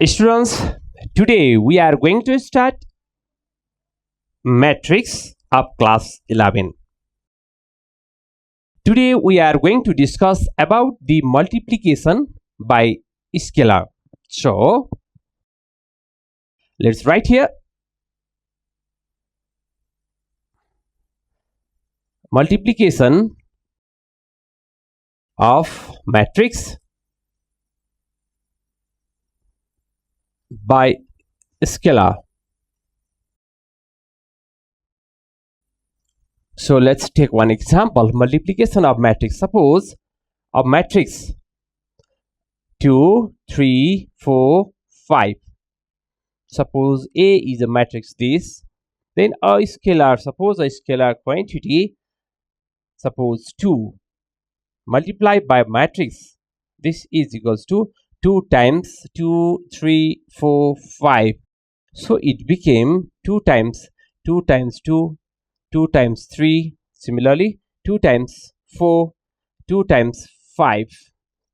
Students, today we are going to start matrix of class 11. Today we are going to discuss about the multiplication by scalar. So let's write here multiplication of matrix by scalar. So let's take one example, multiplication of matrix. Suppose a matrix 2, 3, 4, 5. Suppose A is a matrix this, then a scalar, suppose a scalar quantity, suppose 2 multiplied by matrix, this is equals to 2 times 2, 3, 4, 5. So it became 2 times 2 times 2, 2 times 3, similarly 2 times 4, 2 times 5.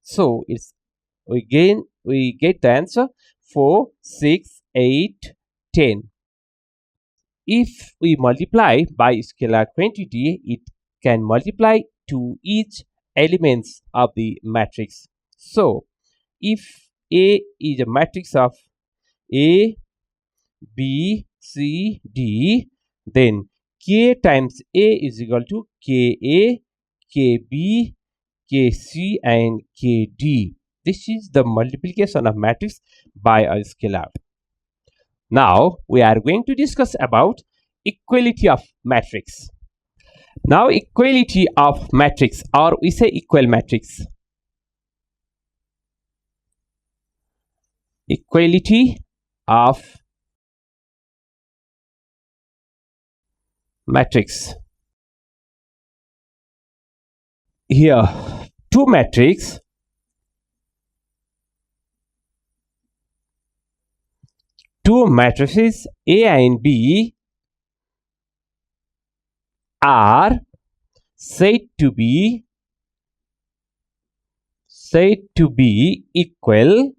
So it's we get the answer 4, 6, 8, 10. If we multiply by scalar quantity, it can multiply to each elements of the matrix. So if A is a matrix of A, B, C, D, then K times A is equal to KA, KB, KC and KD. This is the multiplication of matrix by a scalar. Now we are going to discuss about equality of matrix. Now equality of matrix, or we say equal matrix. Equality of matrix. Here two matrices A and B are said to be equal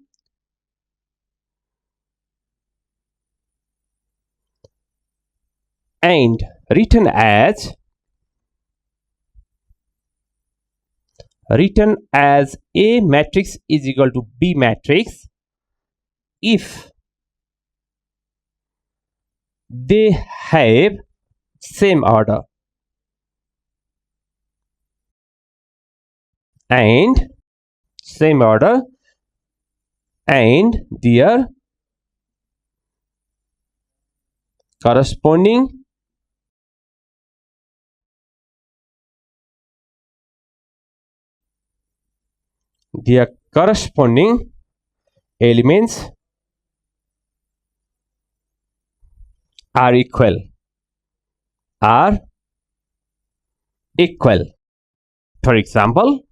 and written as A matrix is equal to B matrix if they have same order and their corresponding elements are equal. For example,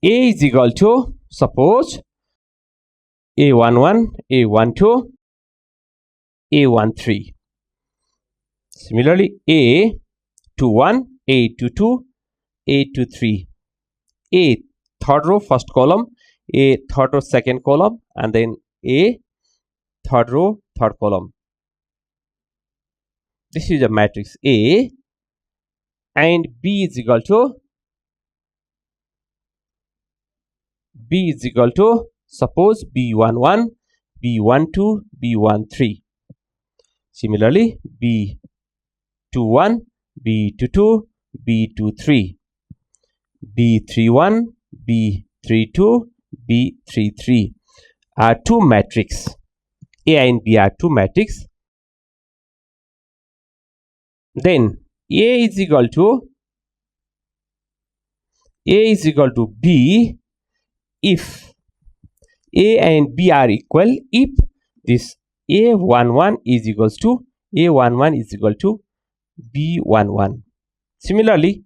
A is equal to, suppose A11, A12, A13. Similarly, A21, A22, A23. A third row first column, A third row second column, and then A third row third column. This is a matrix A, and B is equal to suppose B11, B12, B13. Similarly, B21, B22, B23, B31, B32, B33 are two matrices. A and B are two matrices. Then A is equal to B if A and B are equal, if this A11 is equal to B11. Similarly,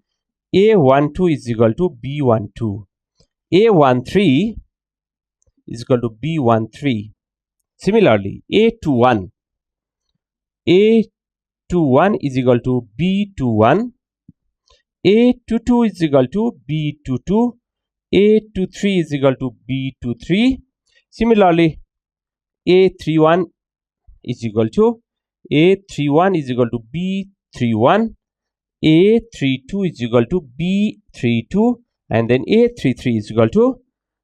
A12 is equal to B12. A13 is equal to B13. Similarly, A21 is equal to B21. A22 is equal to B22, A23 is equal to B23. Similarly, A31 is equal to A31 is equal to B31, A32 is equal to B32, and then A33 is equal to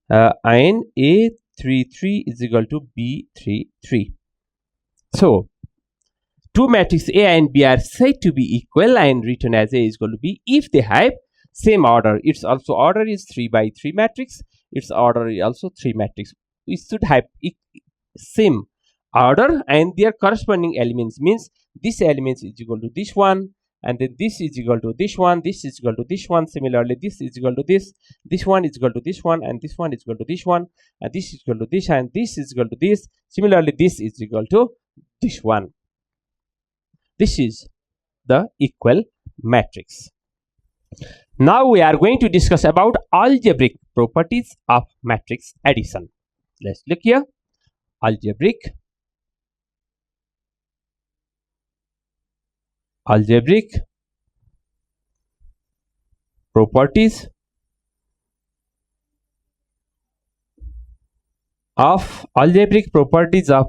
and A33 is equal to B33. So two matrices A and B are said to be equal and written as A is equal to B if they have same order. Its also order is 3 by 3 matrix. Its order is also 3 matrix. We should have same order and their corresponding elements, means this element is equal to this one, and then this is equal to this one, this is equal to this one. Similarly, this is equal to this one is equal to this one, and this one is equal to this one, and this is equal to this, and this is equal to this. Similarly, this is equal to this one. This is the equal matrix. Now we are going to discuss about algebraic properties of matrix addition. Let's look here. Algebraic properties of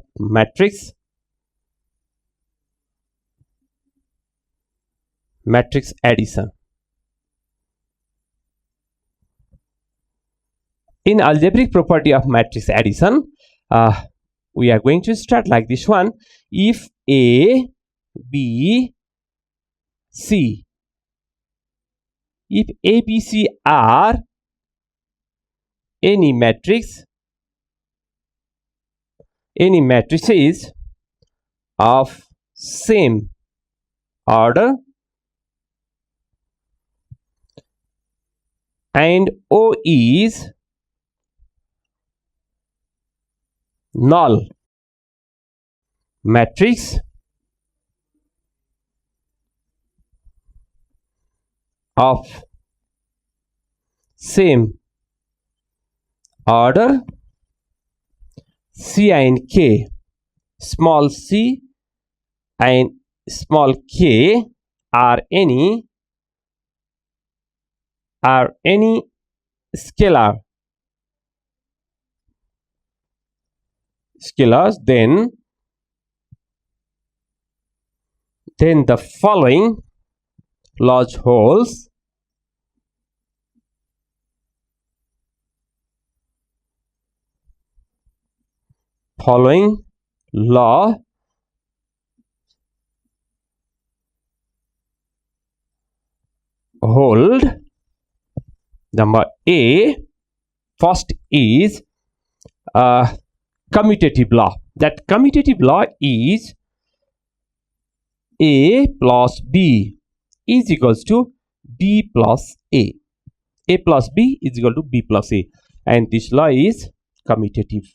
matrix addition. In algebraic property of matrix addition, we are going to start like this one. If A, B, C, if A, B, C are any matrices of same order and O is null matrix of same order, C and K, small c and small k are any scalars, then the following laws holds. Following law hold. Number A, first is commutative law. That commutative law is A plus B is equals to B plus A. A plus B is equal to B plus A, and this law is commutative.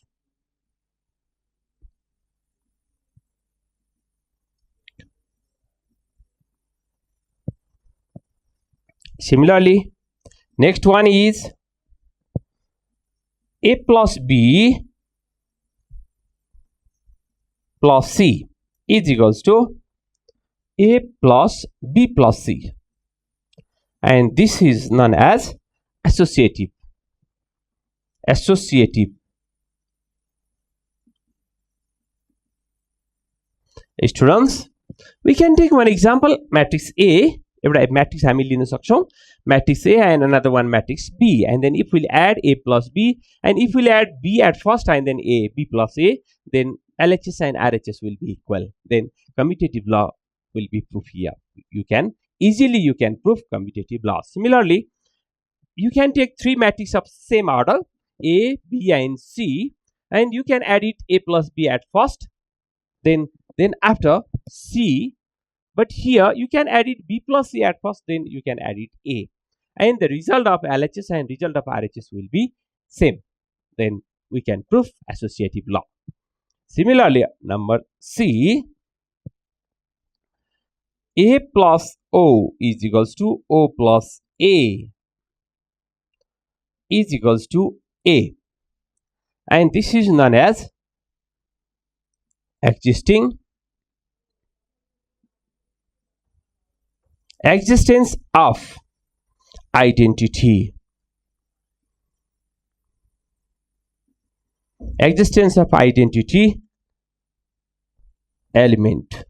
Similarly, next one is A plus B plus C is equals to A plus B plus C, and this is known as associative. Students, we can take one example, matrix A. एउटा matrix हामी लिन सक्छौं, matrix A and another one matrix B, and then if we'll add A plus B, and if we'll add B at first and then A, B plus A, then LHS and RHS will be equal. Then commutative law will be proof here. You can easily prove commutative law. Similarly, you can take three matrices of same order, A, B and C, and you can add it A plus B at first, then after C. But here you can add it B plus C at first, then you can add it A, and the result of LHS and result of RHS will be same. Then we can prove associative law. Similarly, number C, A plus O is equals to O plus A is equals to A, and this is known as existence of identity. Existence of identity element.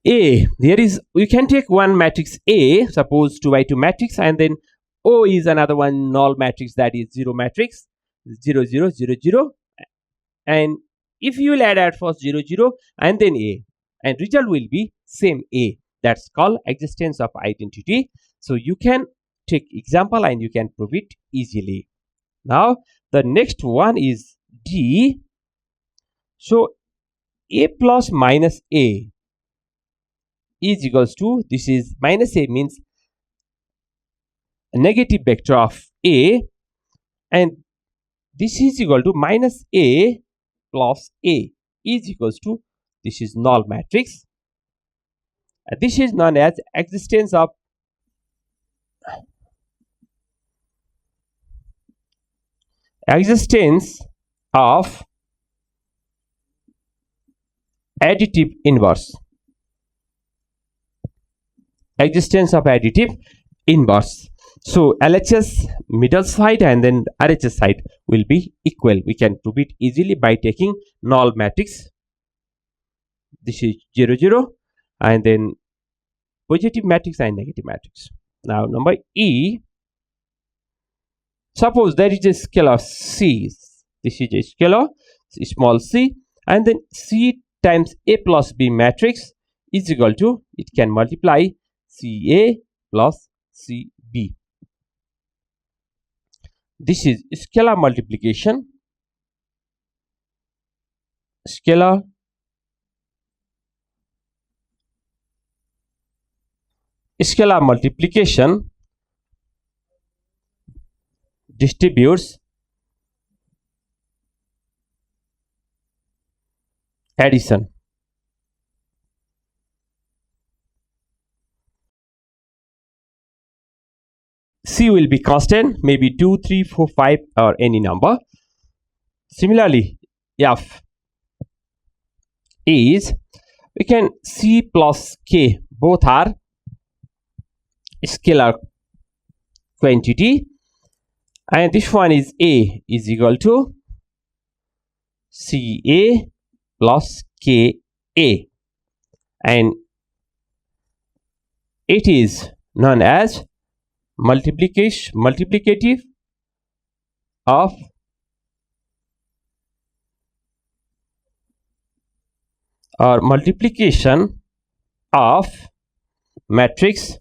A, there is, we can take one matrix A, suppose 2 by 2 matrix, and then O is another one null matrix, that is 0 matrix, 0 0 0 0, and if you will add at first 0 0 and then A, and result will be same A. That's called existence of identity. So you can take example and you can prove it easily. Now the next one is D. So A plus minus A is equals to, this is minus A means a negative vector of A, and this is equal to minus A plus A is equals to, this is null matrix. This is known as existence of additive inverse. Existence of additive inverse. So LHS middle side and then RHS side will be equal. We can prove it easily by taking null matrix. This is 0 0 and then positive matrix and negative matrix. Now number E. Suppose there is a scalar C. This is a scalar small c, and then C times A plus B matrix is equal to, it can multiply CA plus CB. This is scalar multiplication. Scalar multiplication distributes addition. C will be constant, maybe 2, 3, 4, 5 or any number. Similarly, F is, we can C plus K, both are scalar quantity, and this one is A is equal to CA plus KA, and it is known as multiplicative of or multiplication of matrix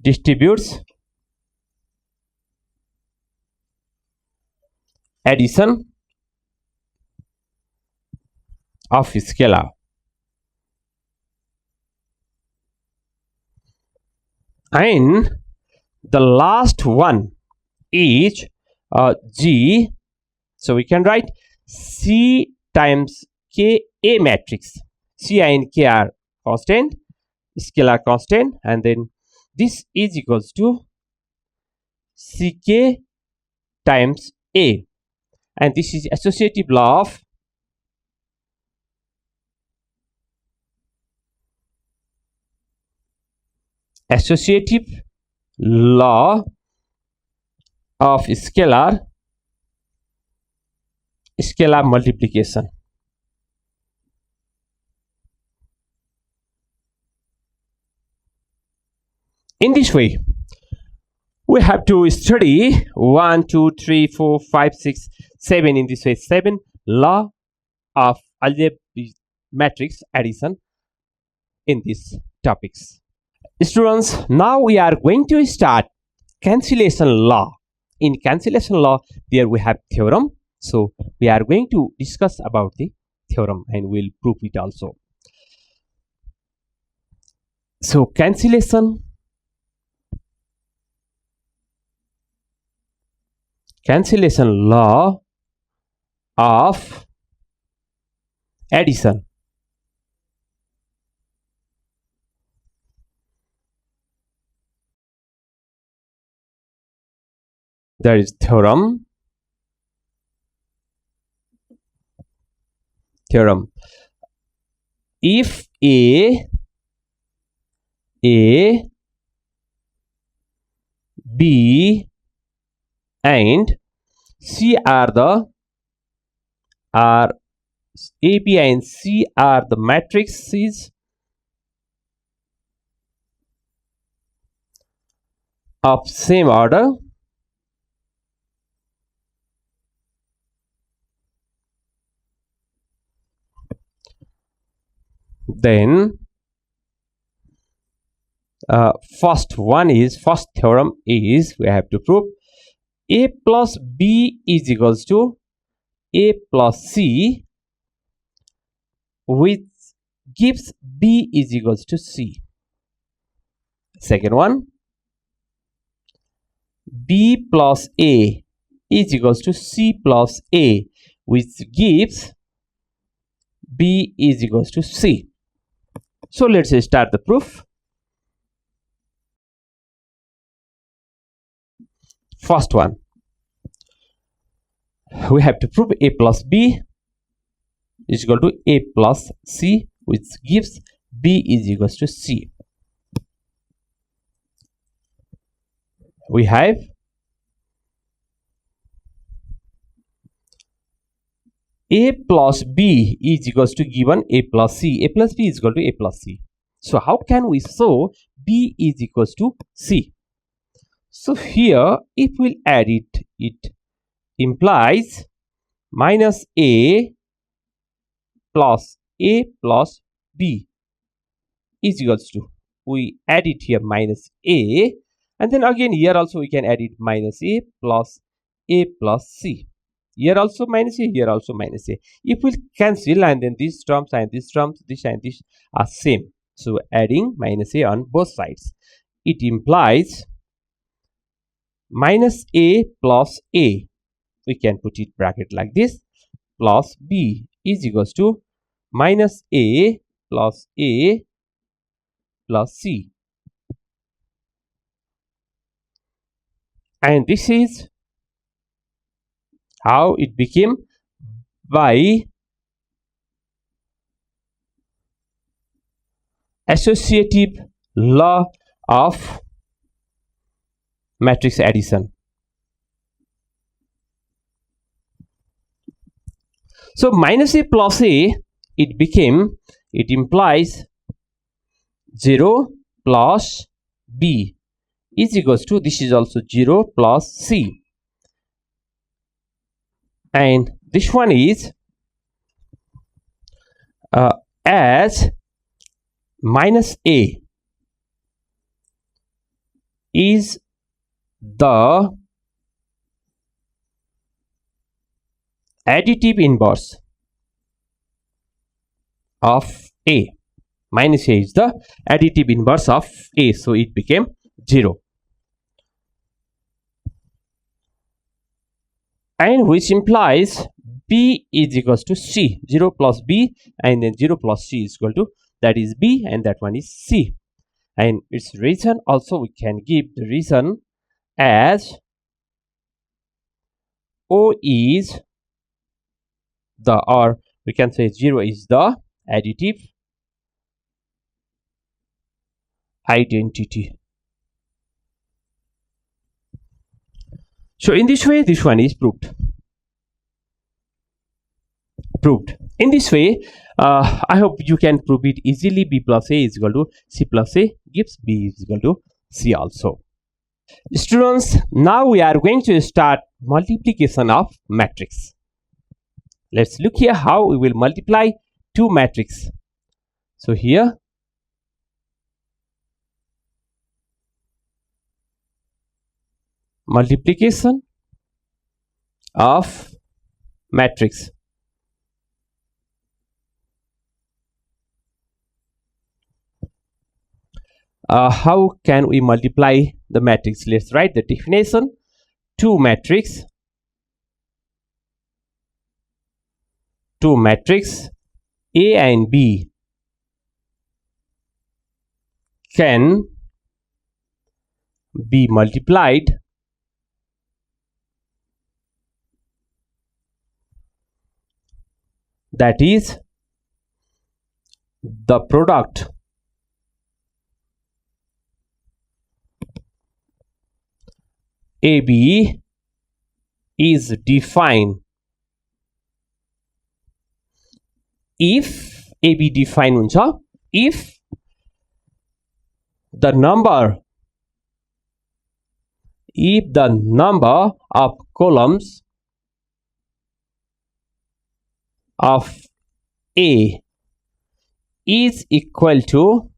distributes addition of scalar. And the last one is G. So we can write C times K A matrix. C and K are constant, scalar constant, and then this is equals to CK times A, and this is associative law of scalar multiplication. In this way, we have to study 1, 2, 3, 4, 5, 6, 7. In this way, 7 law of algebraic matrix addition in these topics. Students, now we are going to start cancellation law. In cancellation law, there we have theorem. So we are going to discuss about the theorem and we'll prove it also. So cancellation law of addition. There is theorem. if A, B and C are A, B and C are the matrices of same order, then first theorem is we have to prove A plus B is equals to A plus C, which gives B is equals to C. Second one, B plus A is equals to C plus A, which gives B is equals to C. So let's start the proof. First one, we have to prove A plus B is equal to A plus C, which gives B is equals to C. We have A plus B is equals to given A plus C. A plus B is equal to A plus C. So how can we show B is equals to C? So here if we add it, it implies minus A plus B is equals to, we add it here minus A, and then again here also we can add it minus A plus C. Here also minus A, here also minus A. If we cancel and then these terms and these terms, this and this are same. So adding minus A on both sides, it implies minus A plus A. We can put it bracket like this, plus B is equals to minus A plus C. And this is how it became by associative law of matrix addition. So minus A plus A, it implies 0 plus B is equals to, this is also 0 plus C. And this one is as minus A is the additive inverse of A. Minus A is the additive inverse of A, so it became 0. And which implies B is equals to C. 0 plus B and then 0 plus C is equal to, that is B and that one is C. And its reason also we can give the reason as O is the, or we can say 0 is the additive identity. So in this way this one is proved. In this way I hope you can prove it easily. B plus A is equal to C plus A gives B is equal to C also. Students, now we are going to start multiplication of matrix. Let's look here how we will multiply two matrices. So here multiplication of matrix. How can we multiply the matrix? Let's write the definition. Two matrix A and B can be multiplied that is the product AB is defined if AB defined हुन्छ if the number of columns of A is equal to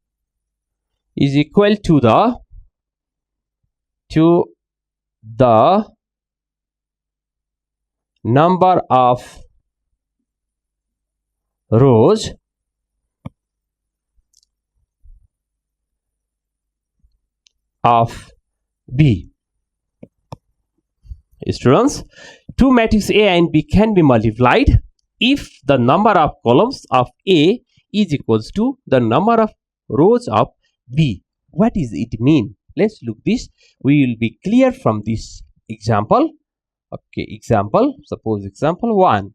the number of rows of B. Students, two matrices A and B can be multiplied if the number of columns of A is equals to the number of rows of B. What does it mean? Let's look this. We will be clear from this example. Okay, example. Suppose example 1.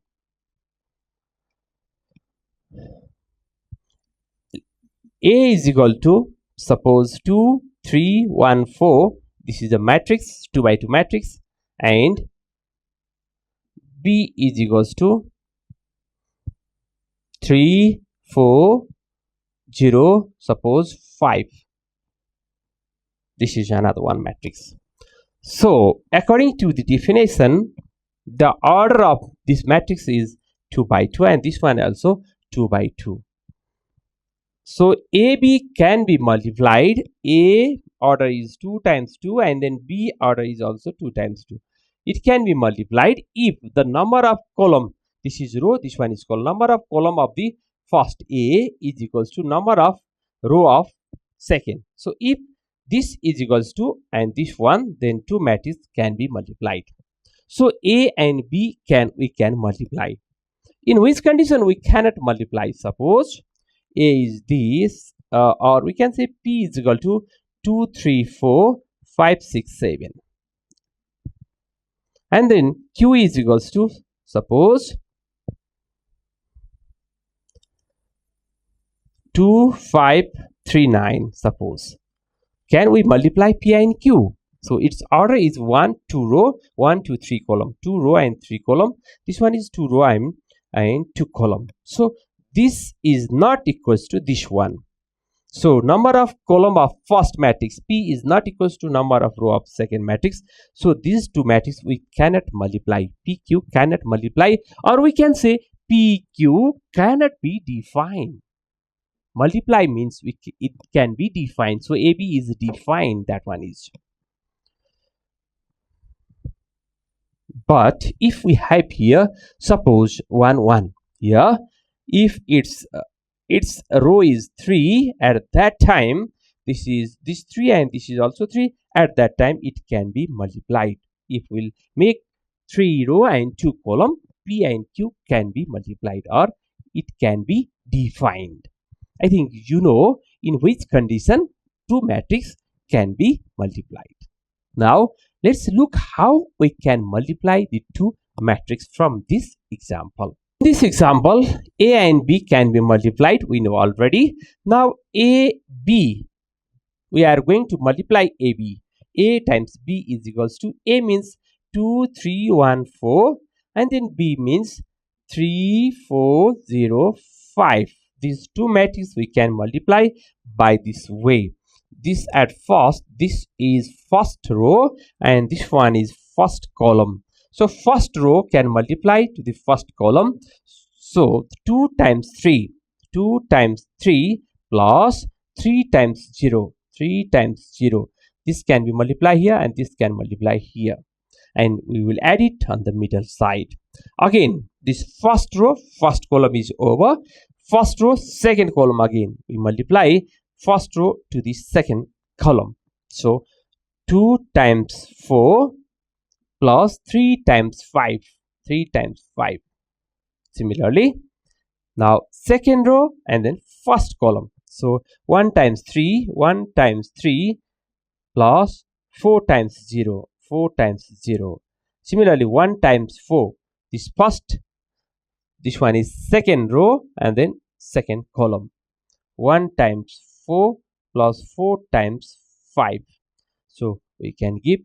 A is equal to, suppose 2, 3, 1, 4. This is a matrix, 2 by 2 matrix, and B is equals to 3, 4, 0, suppose 5. This is another one matrix. So according to the definition, the order of this matrix is 2 by 2 and this one also 2 by 2. So AB can be multiplied. A order is 2 times 2 and then B order is also 2 times 2. It can be multiplied if the number of column, this is row, this one is called number of column of the first A is equals to number of row of second. So if this is equals to and this one, then two matrices can be multiplied. So A and B we can multiply. In which condition we cannot multiply? Suppose A is this, or we can say P is equal to 2, 3, 4, 5, 6, 7. And then Q is equals to, suppose 2, 5, 3, 9. Suppose. Can we multiply P and Q? So its order is 1, 2 row, 1, 2, 3 column, 2 row and 3 column. This one is 2 row and 2 column. So this is not equals to this one. So number of column of first matrix P is not equals to number of row of second matrix. So these two matrices we cannot multiply. PQ cannot multiply, or we can say PQ cannot be defined. Multiply means it can be defined. So AB is defined, that one is. But if we have here, suppose 1, 1 here, if its row is 3 at that time, this 3 and this is also 3, at that time it can be multiplied. If we'll make 3 row and 2 column, P and Q can be multiplied, or it can be defined. I think you know in which condition two matrices can be multiplied. Now let's look how we can multiply the two matrices from this example. In this example, A and B can be multiplied, we know already. Now AB, we are going to multiply AB. A times B is equals to, A means 2, 3, 1, 4, and then B means 3, 4, 0, 5. These two matrices we can multiply by this way. This at first, this is first row and this one is first column. So first row can multiply to the first column. So 2 times 3 plus 3 times 0, 3 times 0. This can be multiplied here and this can multiply here. And we will add it on the middle side. Again, this first row, first column is over. First row, second column, again we multiply first row to the second column. So 2 times 4 plus 3 times 5, 3 times 5. Similarly, now second row and then first column. So 1 times 3 plus 4 times 0, 4 times 0. Similarly, 1 times 4, this one is second row and then second column. 1 times 4 plus 4 times 5. So we can give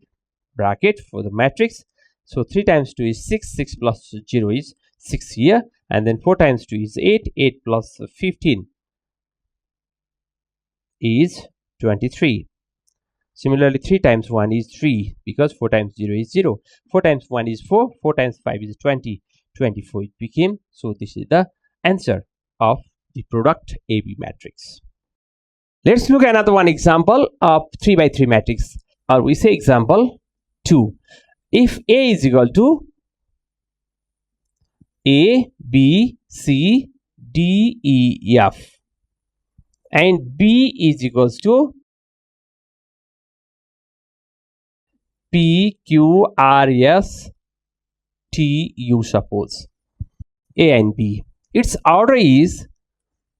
bracket for the matrix. So 3 times 2 is 6, 6 plus 0 is 6 here, and then 4 times 2 is 8, 8 plus 15 is 23. Similarly, 3 times 1 is 3 because 4 times 0 is 0. 4 times 1 is 4, 4 times 5 is 20, 24 it became. So this is the answer of the product AB matrix. Let's look at another one example of 3 by 3 matrix, or we say example 2. If A is equal to A, B, C, D, E, F, and B is equals to P, Q, R, S, T, U, suppose A and B. Its order is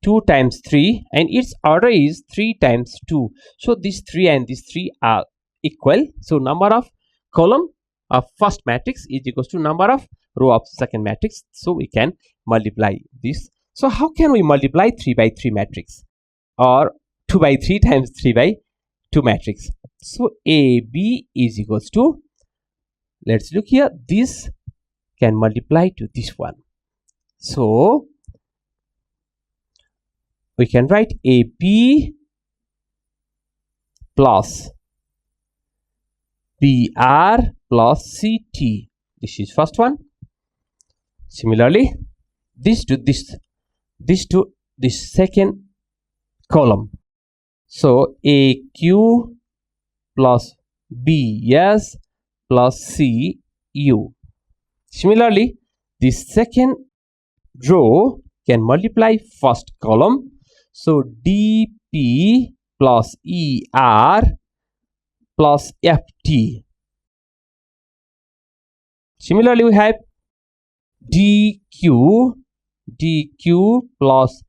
2 times 3 and its order is 3 times 2. So these 3 and these 3 are equal. So number of column of first matrix is equals to number of row of second matrix. So we can multiply this. So how can we multiply 3 by 3 matrix or 2 by 3 times 3 by 2 matrix? So AB is equals to, let's look here, this can multiply to this one. So we can write AB plus BR plus CT. This is first one. Similarly, this to this to this second column. So AQ plus BS plus CU. Similarly, this second row can multiply first column. So DP plus ER plus FT. Similarly, we have DQ plus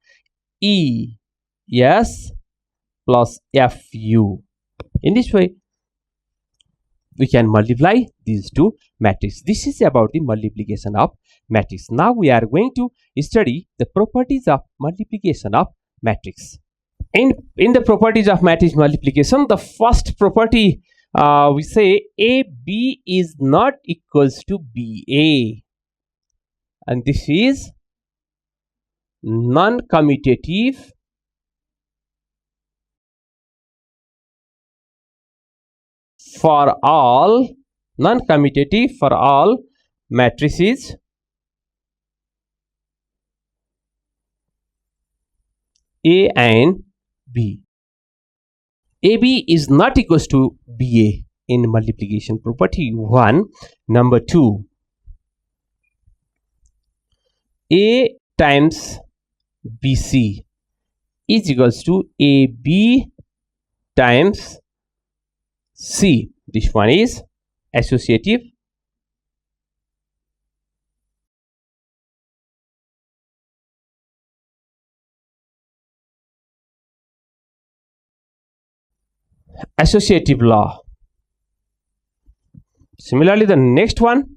ES plus FU. In this way, we can multiply these two matrices. This is about the multiplication of matrix. Now we are going to study the properties of multiplication of matrix. In the properties of matrix multiplication, the first property we say AB is not equals to BA, and this is non-commutative for all matrices A and B. AB is not equals to BA in multiplication property 1. Number 2, A times BC is equals to AB times C. This one is associative. Associative law. Similarly, the next one,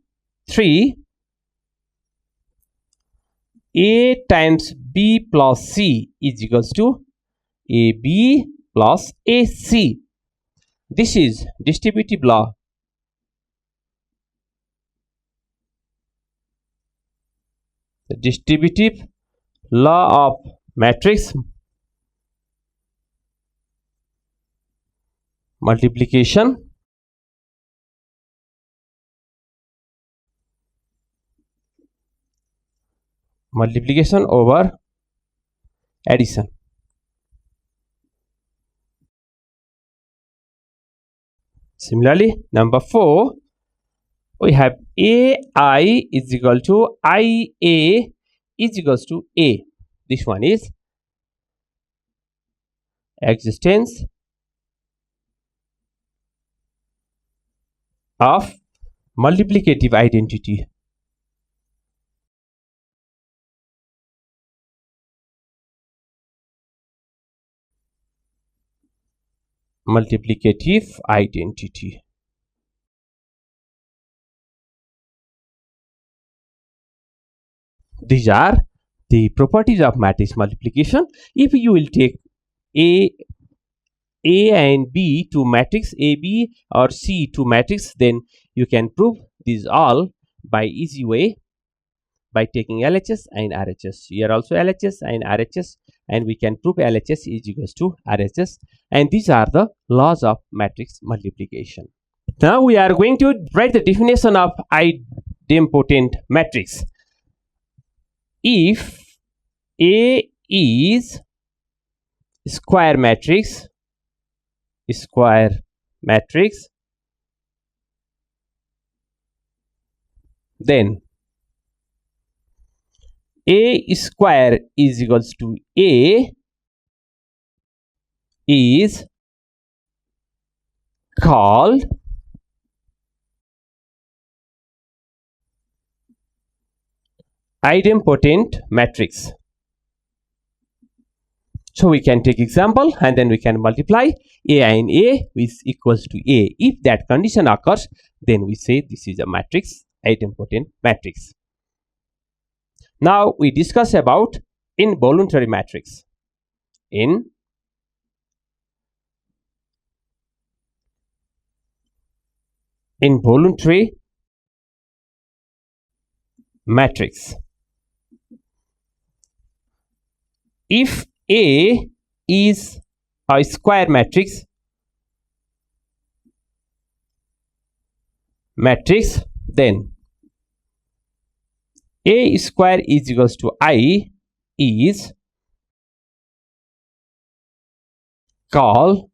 3, A times B plus C is equals to AB plus AC. This is distributive law. The distributive law of matrix multiplication. Multiplication over addition. Similarly, number 4, we have AI is equal to IA is equals to A. This one is existence of multiplicative identity. Multiplicative identity. These are the properties of matrix multiplication. If you will take A and B to matrix AB or C to matrix, then you can prove these all by easy way by taking LHS and RHS. Here also LHS and RHS, and we can prove LHS is equals to RHS, and these are the laws of matrix multiplication. Now we are going to write the definition of idempotent matrix. If A is square matrix, then A square is equals to A is called idempotent matrix. So we can take example and then we can multiply A and A is equals to A. If that condition occurs, then we say this is a matrix, idempotent matrix. Now we discuss about involuntary matrix. Involuntary matrix. If A is a square matrix, then A square is equals to I is called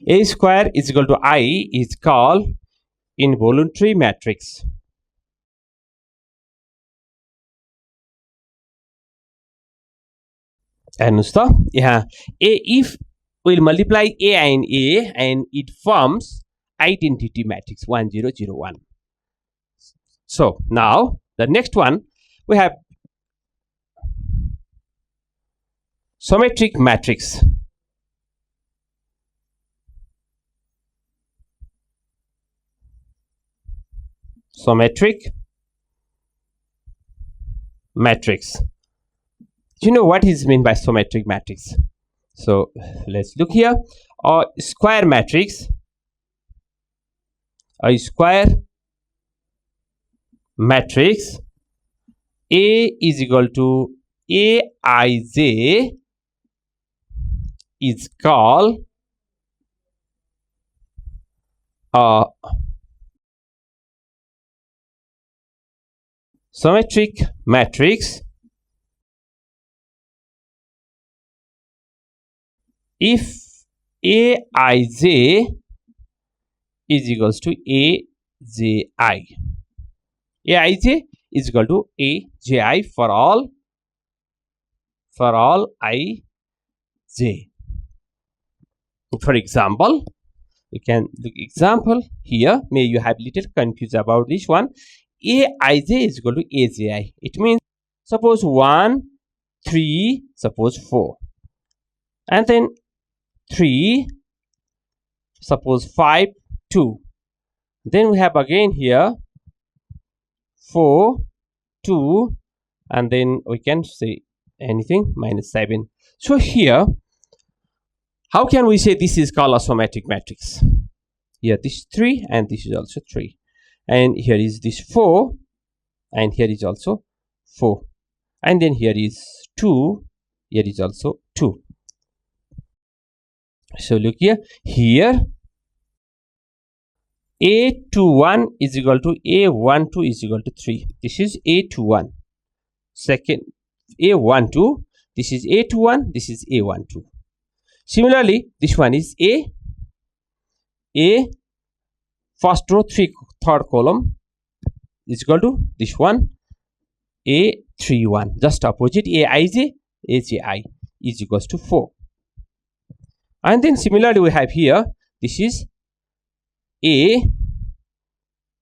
A square is equal to I is called involuntary matrix. Anusta, yeah. If we'll multiply A and it forms identity matrix 1 0 0 1. So now the next one we have symmetric matrix. Symmetric matrix. You know what is meant by symmetric matrix? So let's look here. A square matrix. A square matrix A is equal to Aij is called a symmetric matrix if Aij is equals to Aji. Aij is equal to Aji for all Ij. For example, we can look example here. May you have little confused about this one. Aij is equal to Aji. It means suppose 1, 3, suppose 4, and then 3, suppose 5, 2. Then we have again here 4, 2, and then we can say anything -7. So here, how can we say this is called a symmetric matrix? Here this is 3 and this is also 3, and here is this 4 and here is also 4, and then here is 2, here is also 2. So look here, A21 is equal to A12 is equal to 3. This is A21. Second, A12, this is A21, this is A12. Similarly, this one is A first row, third column is equal to this one A31. Just opposite Aij, Aji is equals to 4. And then similarly we have here, this is A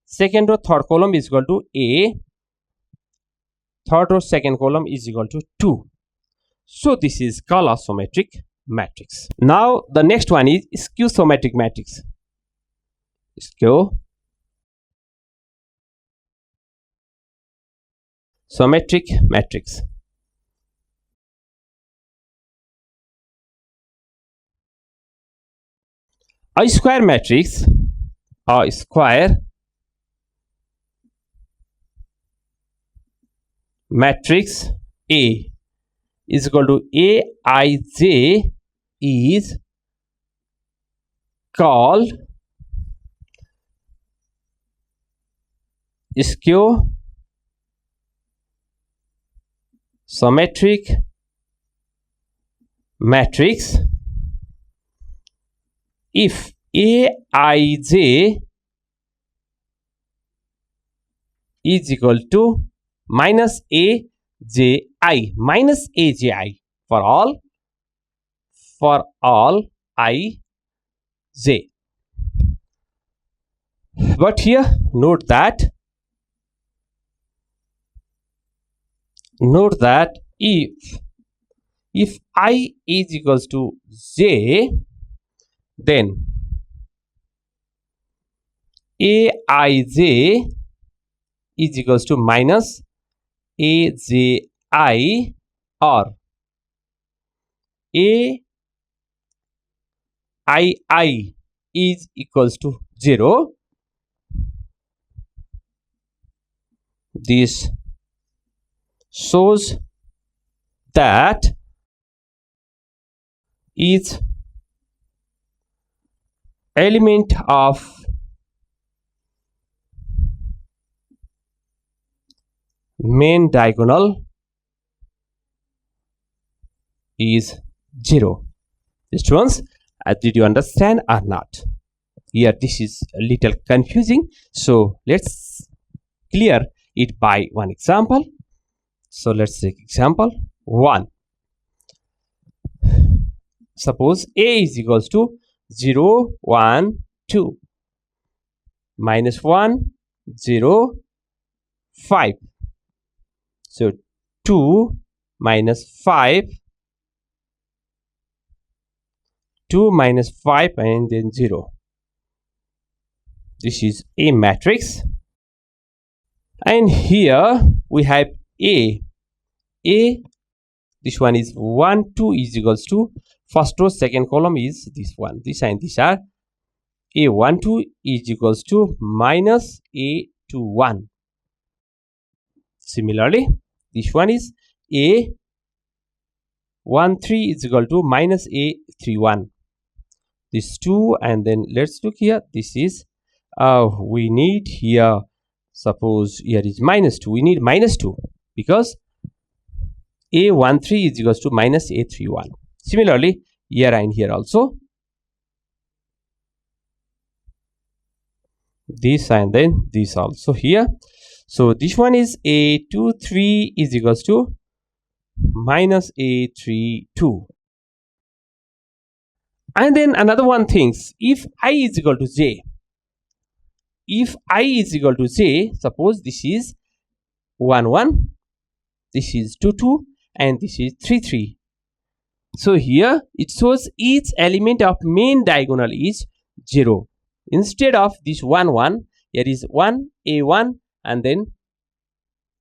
second row third column is equal to A third row second column is equal to 2. So this is called a symmetric matrix. Now the next one is skew symmetric matrix. Skew symmetric matrix. A square matrix, a square matrix A is equal to Aij is called skew symmetric matrix if Aij is equal to minus Aji for all I j. But here note that if I is equals to j, then Aij is equals to minus Aji or Aii is equals to 0. This shows that each element of main diagonal is 0. Students, did you understand or not? Here this is a little confusing, so let's clear it by one example. So let's take example 1. Suppose A is equals to 0, 1, 2, minus 1, 0, 5. So 2 minus 5, 2 minus 5 and then 0. This is a matrix. And here we have A. This one is 1, 2 is equals to first row, second column is this one. This and these are A1, 2 is equals to minus A2, 1. Similarly, this one is A1, 3 is equal to minus A3, 1. This 2, and then let's look here. This is we need here, suppose here is minus 2. We need minus 2 because A1, 3 is equals to minus A3, 1. Similarly, here and here also. This and then this also here. So this one is A2, 3 is equals to minus A3, 2. And then another one thinks, if I is equal to j, suppose this is 1, 1, this is 2, 2, and this is 3, 3. So here it shows each element of main diagonal is 0. Instead of this 1, 1, here is 1, A1, and then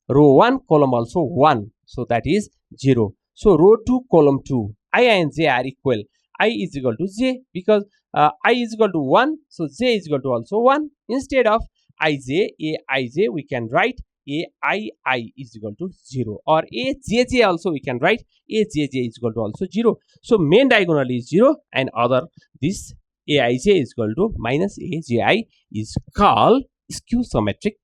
row 1, column also 1. So that is 0. So row 2, column 2, I and j are equal. I is equal to j because I is equal to 1. So j is equal to also 1. Instead of Aij, we can write Aii is equal to 0. Or Ajj also we can write Ajj is equal to also 0. So main diagonal is 0 and other this Aij is equal to minus Aji is called skew symmetric.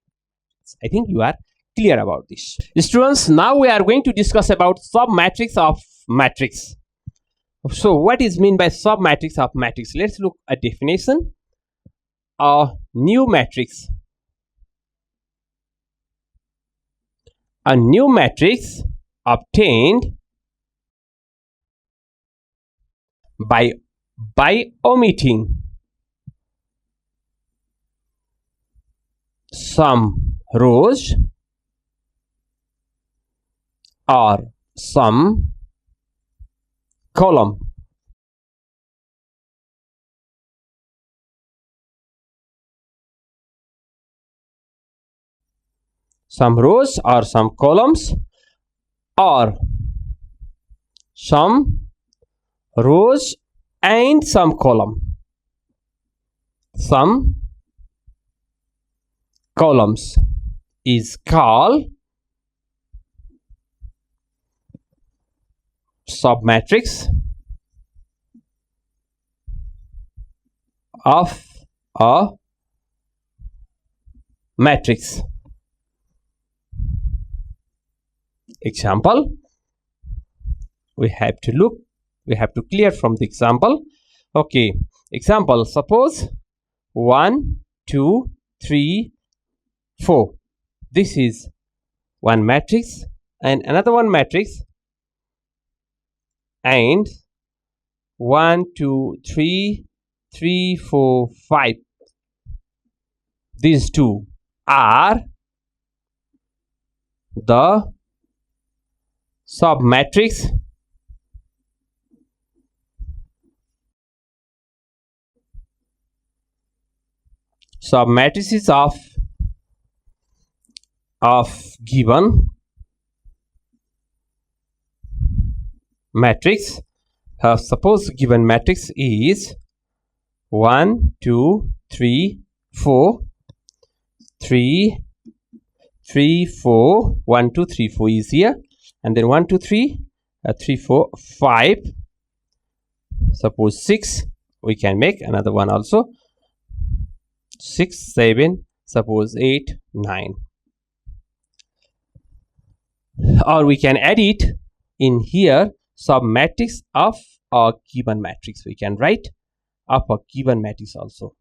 I think you are clear about this. Students, now we are going to discuss about submatrix of matrix. So what is mean by submatrix of matrix? Let's look at definition. A new matrix. A new matrix obtained by omitting some rows or some column. some rows or some columns, or some rows and some columns is called submatrix of a matrix. Example, we have to clear from the example. Okay, example, suppose 1 2 3 4. This is one matrix and another one matrix, and 1 2 3 3 4 5. These two are the submatrix submatrices of given matrix. Suppose given matrix is 1 2 3 4 3 3 4 1 2 3 4 is here, and then 1 2 3 3 4 5. Suppose 6, we can make another one also, 6 7, suppose 8 9, or we can add it in here, submatrix of a given matrix. We can write of a given matrix also,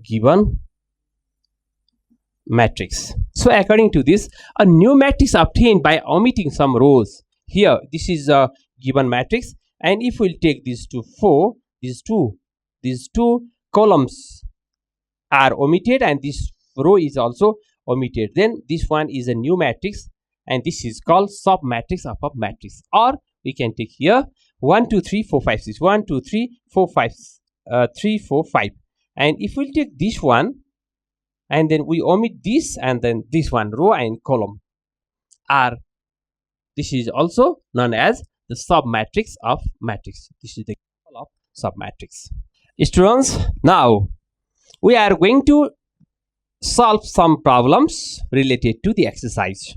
given matrix. So according to this, a new matrix obtained by omitting some rows. Here this is a given matrix, and if we'll take these two 4, these two columns are omitted and this row is also omitted, then this one is a new matrix, and this is called submatrix of a matrix. Or we can take here 1 2 3 4 5 6, 1 2 3 4 5 3 4 5, and if we take this one and then we omit this, and then this one row and column are, this is also known as the submatrix of matrix. This is the example of submatrix. Students, now we are going to solve some problems related to the exercise.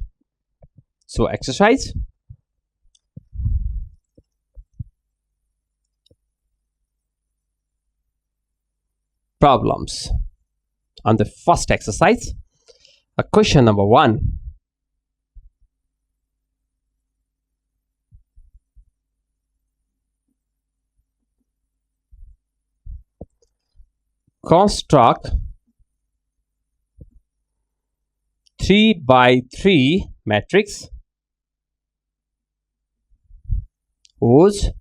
So exercise, problems. On the first exercise, question number 1. Construct 3 by 3 matrix whose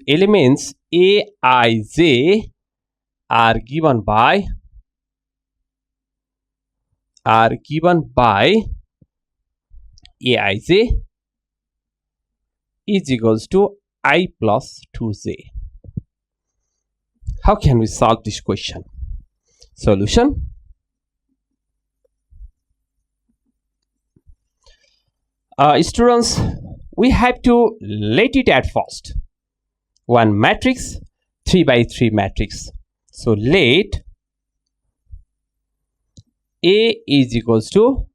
elements Aij are given by Aij is equals to I plus 2j. How can we solve this question? Solution. Students, we have to let it at first. One matrix, 3 by 3 matrix. So let A is equals to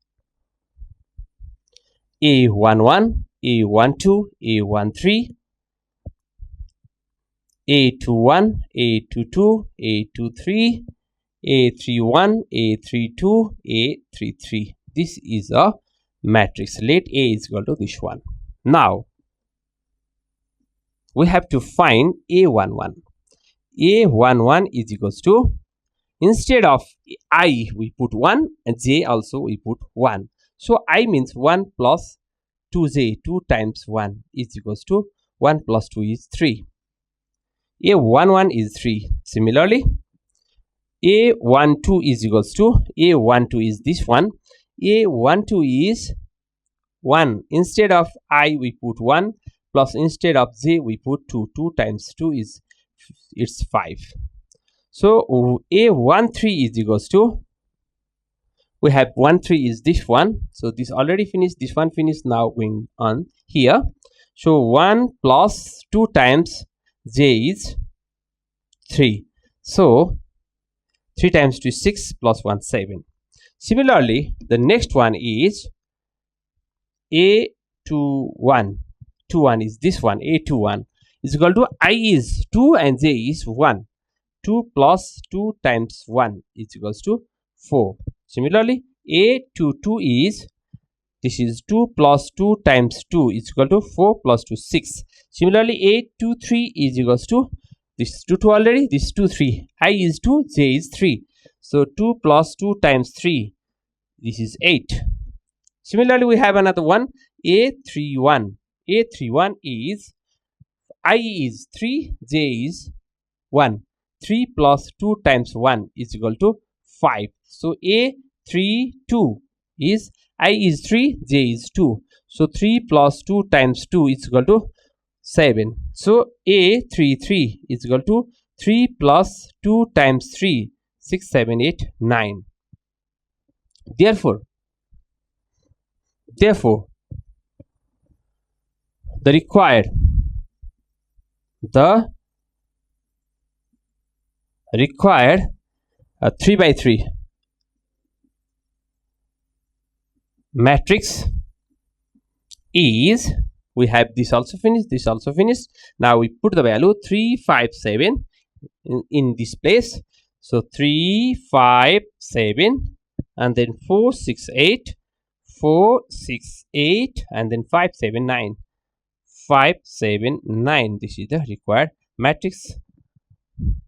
A11, A12, A13, A21, A22, A23, A31, A32, A33. This is a matrix. Let A is equal to this one. Now we have to find A11. A11 is equals to, instead of I we put 1 and j also we put 1. So I means 1 plus 2j, 2 times 1 is equals to 1 plus 2 is 3. A11 is 3. Similarly, A12 is equals to, A12 is this one. A12 is 1. Instead of I we put 1, plus instead of j we put 2. 2 times 2 is it's 5. So A13 is equals to, we have 1 3 is this one, so this already finished, this one finished, now going on here. So 1 plus 2 times j is 3, so 3 times 2 is 6 plus 1 7. Similarly, the next one is A21, 21 is this one, A21 is equal to, I is 2 and j is 1. 2 plus 2 times 1 is equals to 4. Similarly, A22 is, this is 2 plus 2 times 2 is equal to 4 plus 2 6. Similarly, A23 is equals to, this is 2 2 already, this is 2 3. I is 2, j is 3. So 2 plus 2 times 3, this is 8. Similarly, we have another one, A31. A31 is, I is 3, j is 1. 3 plus 2 times 1 is equal to 5. So A32 is, I is 3, j is 2. So 3 plus 2 times 2 is equal to 7. So A33 is equal to 3 plus 2 times 3, 6 7 8 9. Therefore the required 3 by 3 matrix is, we have this also finished, this also finished. Now we put the value 3 5 7 in this place. So 3 5 7 and then 4 6 8, 4 6 8 and then 5 7 9, 5 7 9. This is the required matrix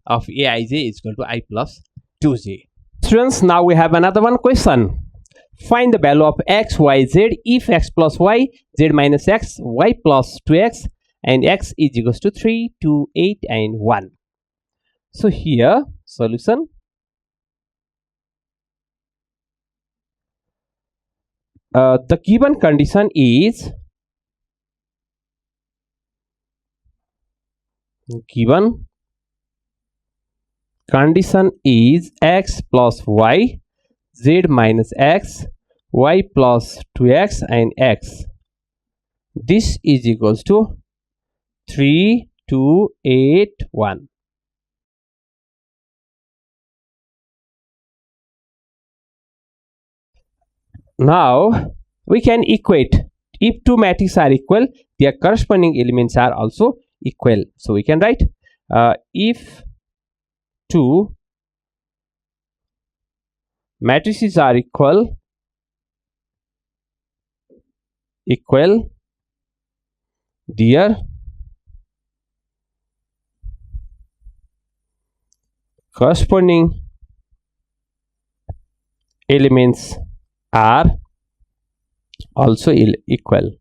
of Aij is equal to I plus 2j. Students, now we have another one question. Find the value of x, y, z if x plus y, z minus x, y plus 2x and x is equals to 3, 2, 8 and 1. So here solution. The given condition is, x plus y, z minus x, y plus 2x and x. This is equals to 3, 2, 8, 1. Now we can equate. If two matrices are equal, their corresponding elements are also equal. So we can write if two matrices are equal, their corresponding elements are also equal,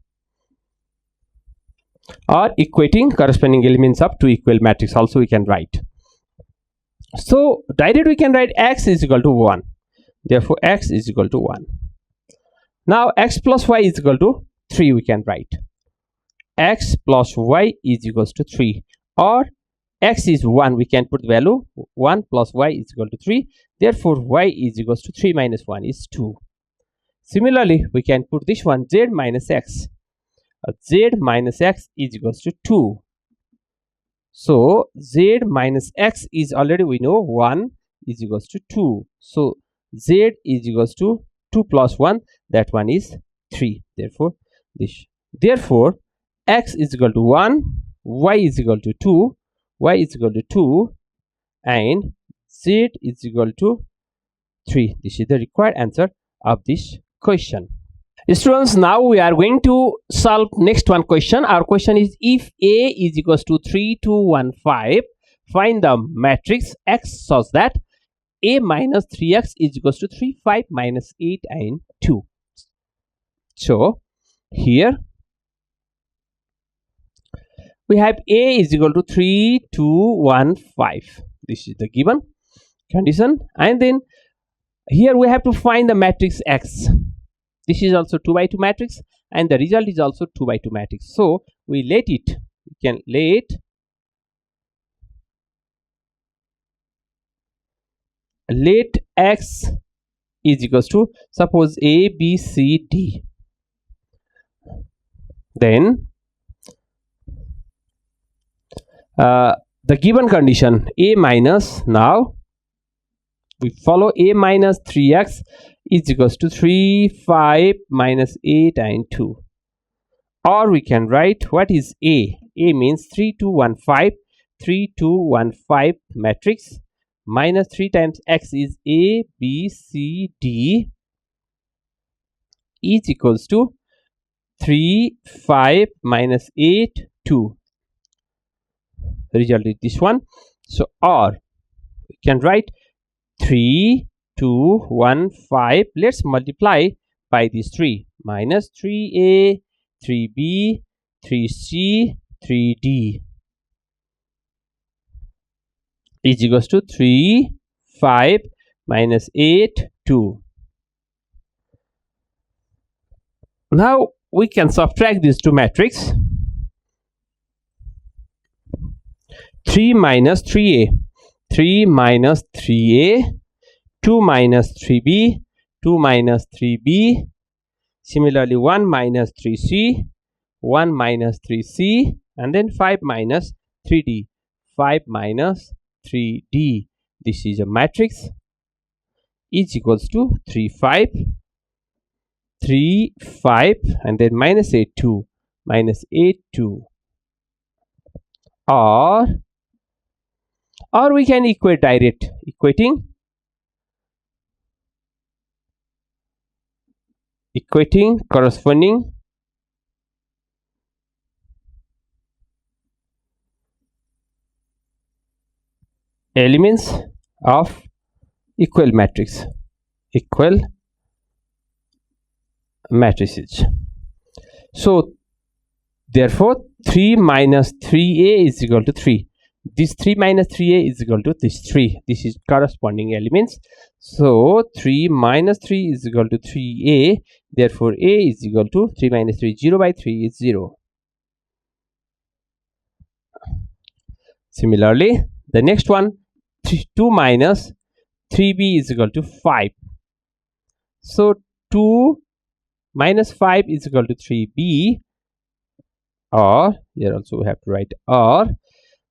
or equating corresponding elements of two equal matrix also we can write. So directly we can write x is equal to 1. Therefore x is equal to 1. Now x plus y is equal to 3 we can write. X plus y is equals to 3, or x is 1, we can put the value 1 plus y is equal to 3. Therefore y is equals to 3 minus 1 is 2. Similarly, we can put this one z minus x. Z minus x is equals to 2. So z minus x is already we know 1 is equals to 2. So z is equals to 2 plus 1, that one is 3. Therefore this. Therefore x is equal to 1, y is equal to 2, y is equal to 2 and z is equal to 3. This is the required answer of this question. Students, now we are going to solve next one question. Our question is, if A is equals to 3, 2, 1, 5, find the matrix X such that A minus 3x is equals to 3, 5 minus 8 and 2. So here we have A is equal to 3, 2, 1, 5. This is the given condition, and then here we have to find the matrix X. This is also 2 by 2 matrix and the result is also 2 by 2 matrix. So we can let let X is equals to, suppose A, B, C, D. Then the given condition A minus, now we follow A minus 3x is equals to 3, 5 minus 8 and 2. Or we can write what is A. A means 3, 2, 1, 5. 3, 2, 1, 5 matrix minus 3 times x is A, B, C, D is equals to 3, 5 minus 8, 2. The result is this one. So, or we can write 3, 2, 1, 5. Let's multiply by these 3. Minus 3a, 3b, 3c, 3d is equals to 3, 5 minus 8, 2. Now we can subtract these two matrices. 3 minus 3a, 3 minus 3a, 2 minus 3b, 2 minus 3b. Similarly, 1 minus 3c, 1 minus 3c, and then 5 minus 3d, 5 minus 3d. This is a matrix is equals to 3, 5, 3, 5, and then minus 8, 2, minus 8, 2. Or we can equate direct, equating corresponding elements of equal matrices. So therefore 3 minus 3a is equal to 3. This 3 minus 3a is equal to this 3. This is corresponding elements. So 3 minus 3 is equal to 3a. Therefore a is equal to 3 minus 3, 0 by 3 is 0. Similarly, the next one, 2 minus 3b is equal to 5. So 2 minus 5 is equal to 3b, or here also we have to write or.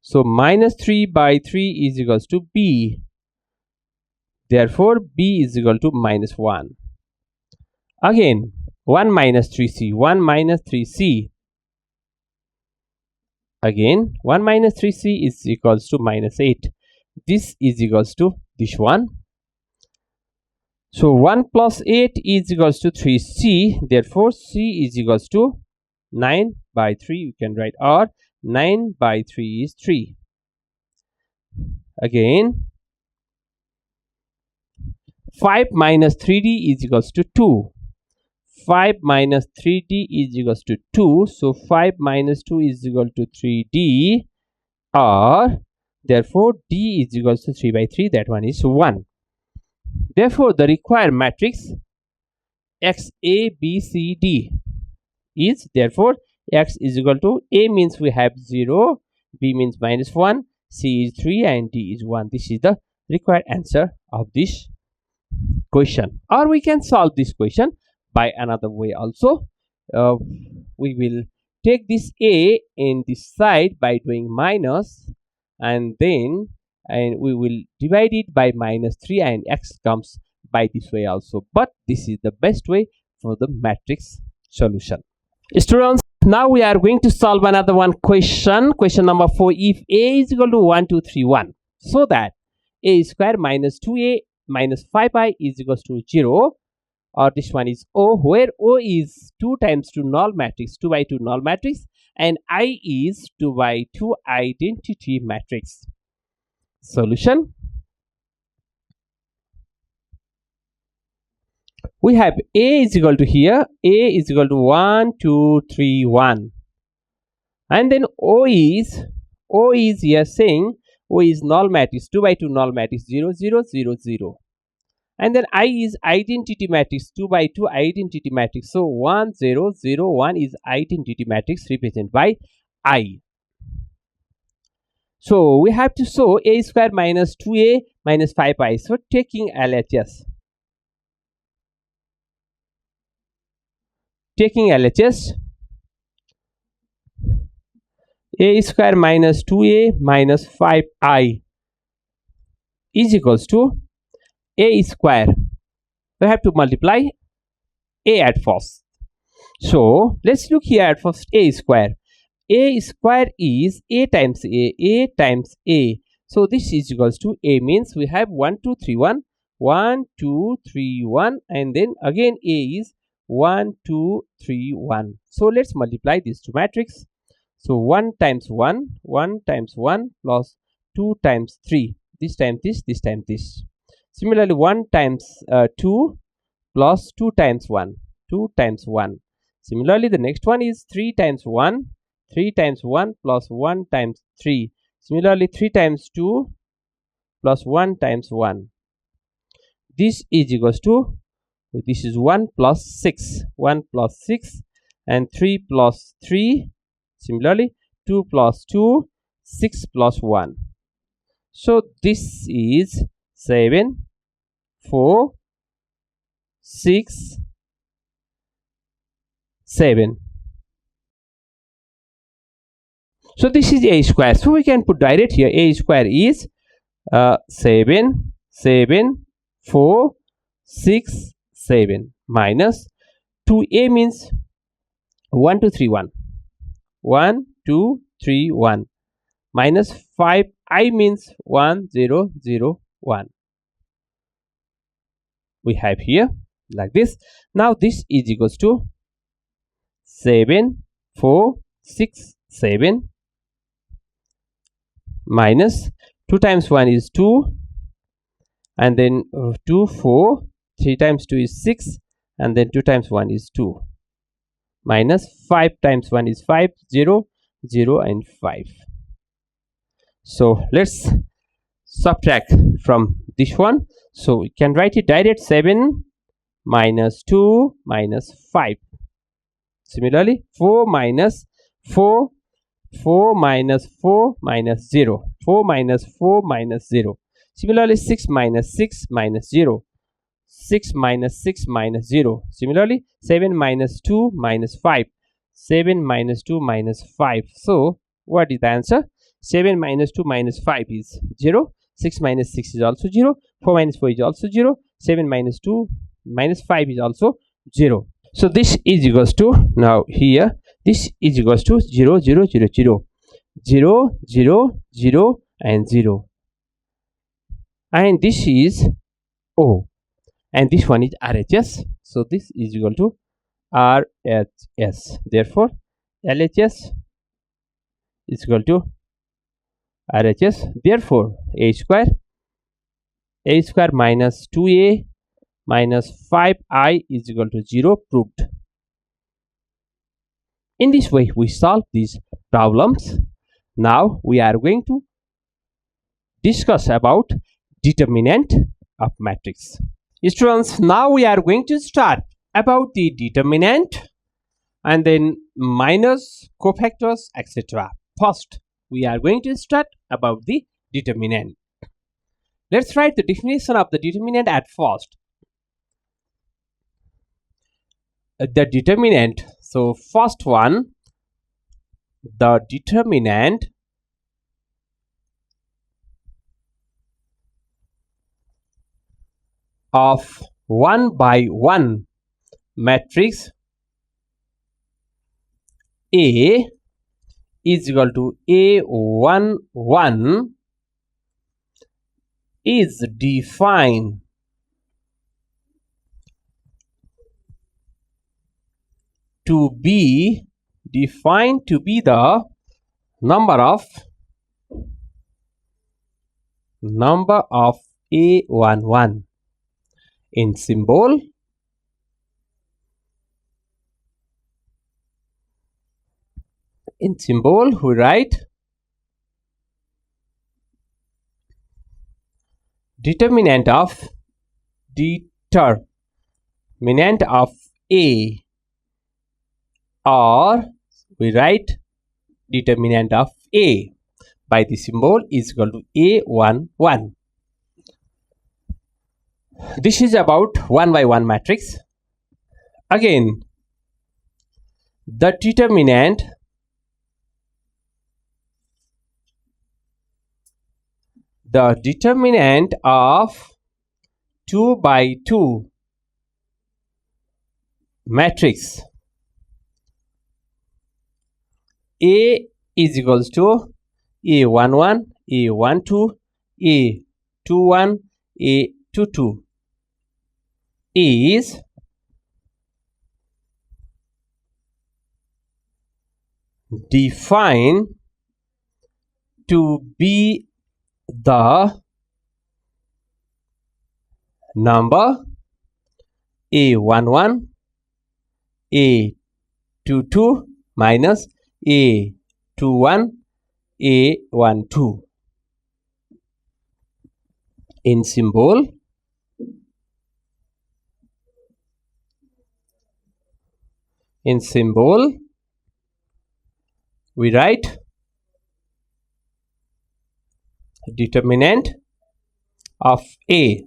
So minus 3 by 3 is equals to b. Therefore b is equal to minus 1. Again 1 minus 3c, 1 minus 3c. Again 1 minus 3c is equals to minus 8. This is equals to this one. So 1 plus 8 is equals to 3c. Therefore c is equals to 9 by 3. You can write or 9 by 3 is 3. Again 5 minus 3d is equals to 2. 5 minus 3d is equals to 2. So 5 minus 2 is equal to 3d, or therefore d is equals to 3 by 3. That one is 1. Therefore the required matrix x, a, b, c, d is, therefore x is equal to, a means we have 0, b means minus 1, c is 3, and d is 1. This is the required answer of this question. Or we can solve this question by another way also. We will take this a in this side by doing minus, and then we will divide it by minus 3, and x comes by this way also. But this is the best way for the matrix solution. Students, now we are going to solve another one question. Question number 4. If a is equal to 1, 2, 3, 1, so that a square minus 2a minus 5i is equals to 0, or this one is O, where O is 2 times 2 null matrix, 2 by 2 null matrix, and I is 2 by 2 identity matrix. Solution. We have A is equal to, here A is equal to 1, 2, 3, 1, and then O is here saying O is null matrix, 2 by 2 null matrix, 0, 0, 0, 0. And then I is identity matrix, 2 by 2 identity matrix. So 1, 0, 0, 1 is identity matrix represented by I. So we have to show a square minus 2a minus 5i. So taking LHS. Taking LHS, a square minus 2a minus 5i is equals to a square. We have to multiply a at first. So let's look here at first a square. A square is a times a times a. So this is equals to a means we have 1 2 3 1 1 2 3 1 and then again a is 1 2 3 1. So let's multiply these two matrix. So 1 times 1 1 times 1 plus 2 times 3. This time this time this. Similarly 1 times 2 plus 2 times 1 2 times 1. Similarly the next one is 3 times 1 3 times 1 plus 1 times 3. Similarly 3 times 2 plus 1 times 1. This is equals to, this is 1 plus 6 1 plus 6 and 3 plus 3. Similarly 2 plus 2 6 plus 1. So this is 7 4 6 7. So this is a square. So we can put direct here. A square is 7 7 4 6 7 minus 2a means 1 2 3 1 1 2 3 1 minus 5i means 1 0 0 1. We have here like this. Now this is equals to 7 4 6 7 minus 2 times 1 is 2 and then 2 4 3 times 2 is 6 and then 2 times 1 is 2 minus 5 times 1 is 5 0 0 and 5. So let's subtract from this one. So we can write it direct 7 minus 2 minus 5. Similarly 4 minus 4 4 minus 4 minus 0 4 minus 4 minus 0. Similarly 6 minus 6 minus 0 6 minus 6 minus 0. Similarly 7 minus 2 minus 5 7 minus 2 minus 5. So what is the answer? 7 minus 2 minus 5 is 0. 6 minus 6 is also 0. 4 minus 4 is also 0. 7 minus 2 minus 5 is also 0. So this is equals to, now here this is equals to 0 0 0 0 0 0 0 and 0, and this is O, and this one is RHS. So this is equal to RHS. Therefore LHS is equal to RHS. Therefore a square minus 2a minus 5i is equal to 0 proved. In this way we solve these problems. Now we are going to discuss about determinant of matrix. Students, now we are going to start about the determinant and then minus, cofactors, etc. First we are going to start about the determinant. Let's write the definition of the determinant at first. The determinant, so first one, the determinant of 1 by 1 matrix A is equal to A1 1 is defined to be the number of A11. In symbol, we write determinant of A, or we write determinant of A. by the symbol is equal to A11. This is about 1 by 1 matrix. Again, the determinant of 2 by 2 matrix A is equals to A11, A12, A21, A22 is defined to be the number A11, A22 minus A21, A12. In symbol, we write determinant of A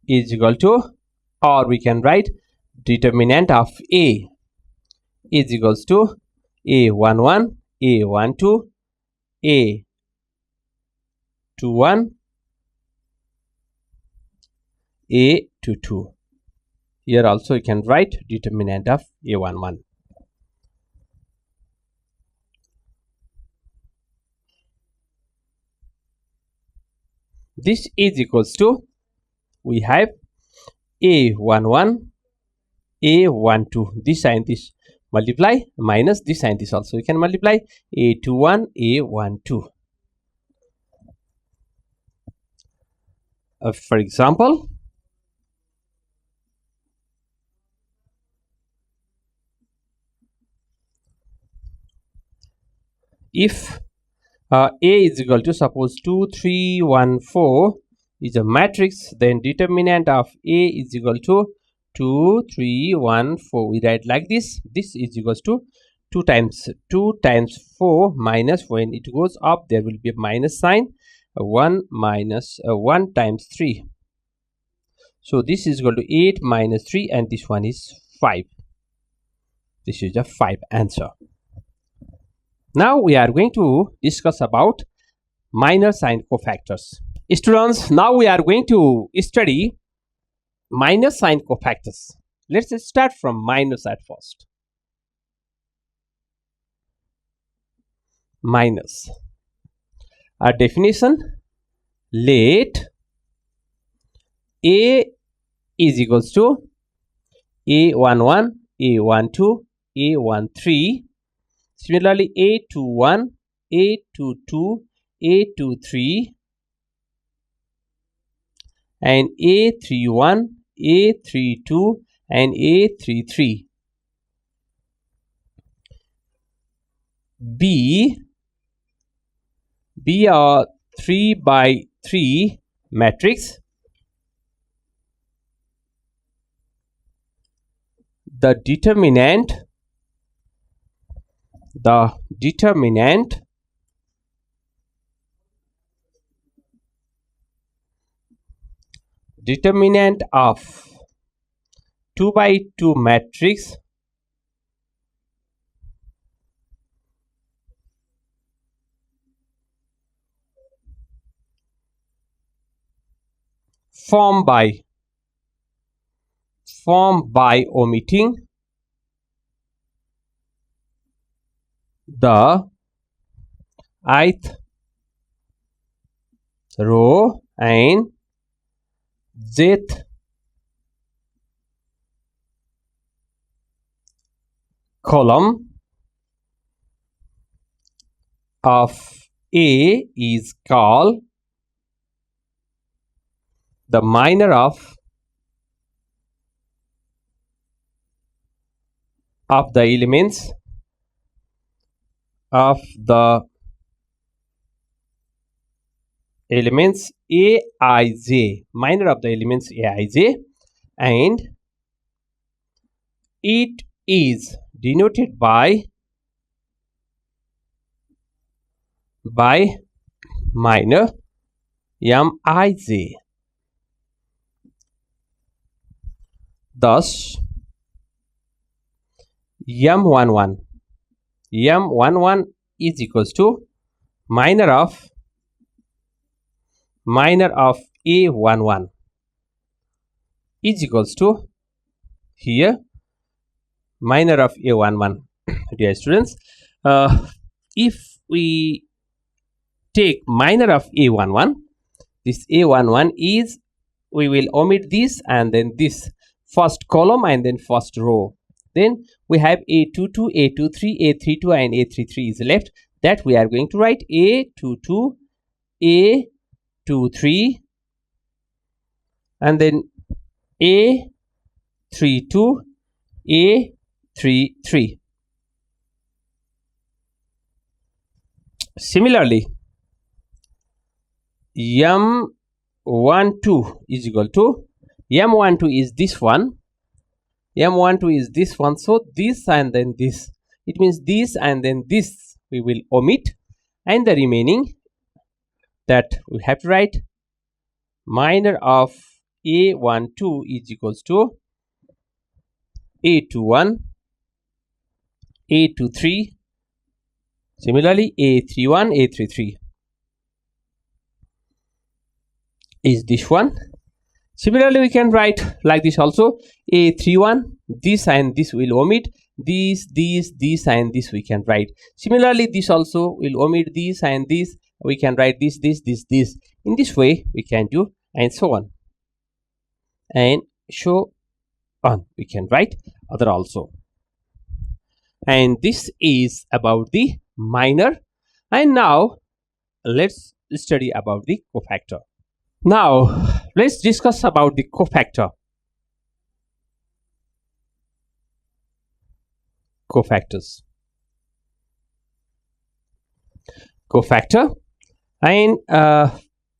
is equal to, or we can write determinant of A is equals to A11, A12, A21, A22. Here also you can write determinant of A11. This is equals to, we have A11, A12, this and this multiply, minus this and this also you can multiply, A21, A12. For example, if A is equal to, suppose 2, 3, 1, 4 is a matrix, then determinant of A is equal to 2, 3, 1, 4. We write like this. This is equals to 2 times 4 minus, when it goes up there will be a minus sign, 1 minus 1 times 3. So this is equal to 8 minus 3, and this one is 5. This is a 5 answer. Now we are going to discuss about minor sign cofactors. Students, now we are going to study minor sign cofactors. Let's start from minus at first. Minus. A definition: let A is equals to A11, A12, A13. Similarly, A21, A22, A23, and A31, A32, and A33. B are 3 by 3 matrix. The determinant of 2 by 2 matrix formed by omitting the ith row and jth column of A is called the minor of the elements of the elements Aij, minor of the elements Aij, and it is denoted by by minor mij. Thus m11 is equals to minor of a11 is equals to here minor of a11. Dear students, if we take minor of a11, this a11 is, we will omit this and then this first column and then first row. Then we have a22, a23, a32 and a33 is left, that we are going to write a22, a23 and then a32, a33. Similarly, m12 is equal to, m12 is this one, m12 is this one, so this and then this, it means this and then this we will omit, and the remaining, that we have to write minor of a12 is equals to a21, a23, similarly a31, a33 is this one. Similarly, we can write like this also, a31, this and this will omit, this and this we can write. Similarly, this also will omit this and this, we can write this. In this way we can do, and so on and so on, we can write other also. And this is about the minor. And now let's study about the cofactor. Now let's discuss about the cofactor. Cofactors. Cofactor, and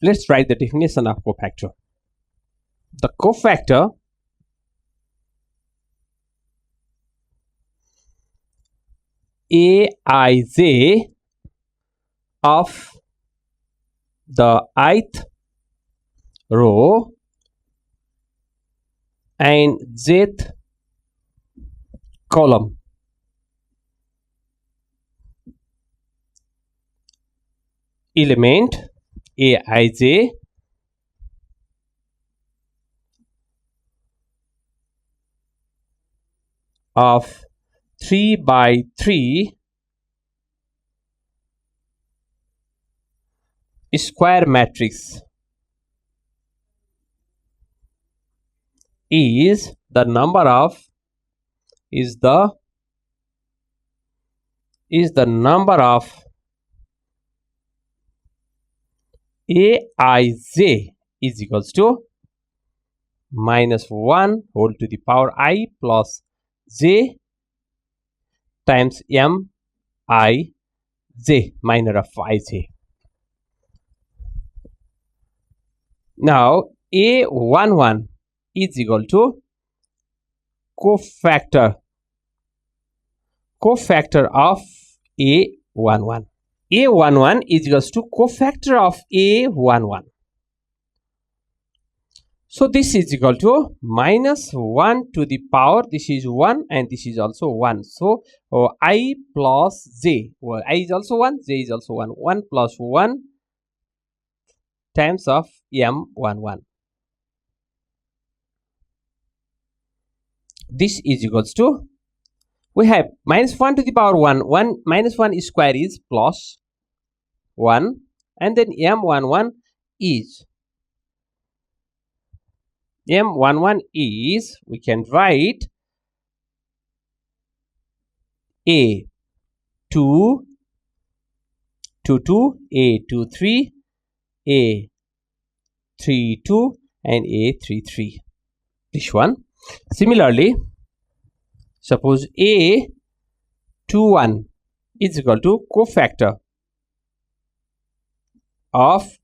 let's write the definition of cofactor. The cofactor aij of the ith row and jth column element aij of 3 by 3 square matrix is the number of aij is equals to -1 whole to the power I plus j times m I j, minor of ij. Now a11 is equal to cofactor of a11. a11 is equals to cofactor of a11. So this is equal to -1 to the power, this is 1 and this is also 1. So I plus j, well, I is also 1, j is also 1, 1 plus 1 times of m11. This is equals to, we have -1 to the power 1, -1 square is plus 1, and then m11 is, we can write a2, a23, a32 and a33, this one. Similarly, suppose a21 is equal to cofactor of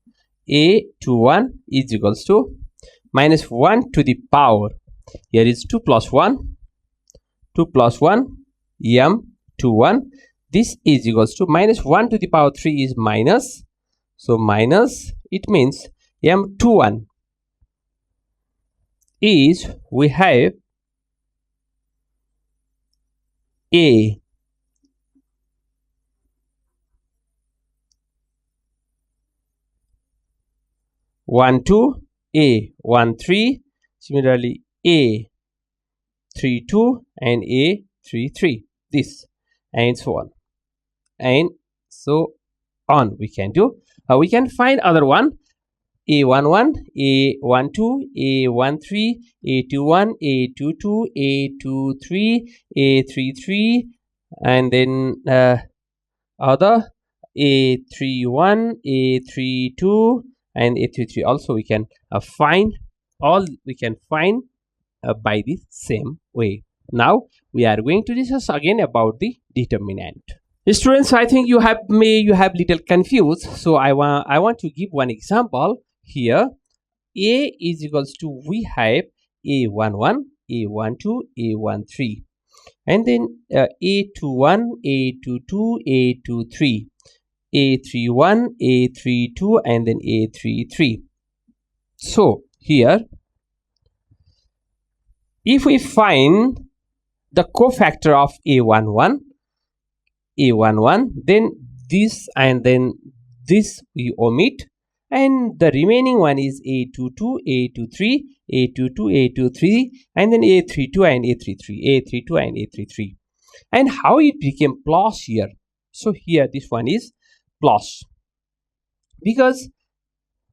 a21 is equals to -1 to the power, here is 2 plus 1 m21, this is equals to minus 1 to the power 3 is minus. So minus, it means M21 is, we have A 12, A 13, similarly A 32 and A 33, this and so on and so on. We can do we can find other one, A11, A12, A13, A21, A22, A23, A33, and then other A31, A32 and A33 also we can find. All we can find by the same way. Now we are going to discuss again about the determinant. Students, I think you have little confused, so I want to give one example here. A is equals to, we have A11, A12, A13, and then A21, A22, A23, A31, A32, and then A33. So here, if we find the cofactor of A11, then this and then this we omit, and the remaining one is A22, A23, A22, A23, and then A32 and A33, A32 and A33. And how it became plus here? So here this one is plus, because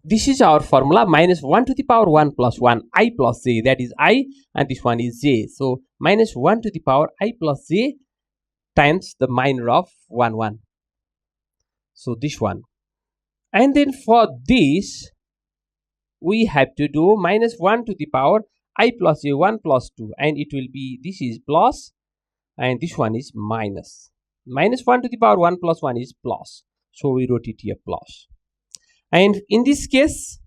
this is our formula, minus 1 to the power 1 plus 1, I plus j, that is I, and this one is j. So minus 1 to the power I plus j times the minor of 1 1. So this one. And then for this, we have to do minus 1 to the power I plus j 1 plus 2, and it will be, this is plus and this one is minus. Minus 1 to the power 1 plus 1 is plus. So we wrote it here plus. And in this case,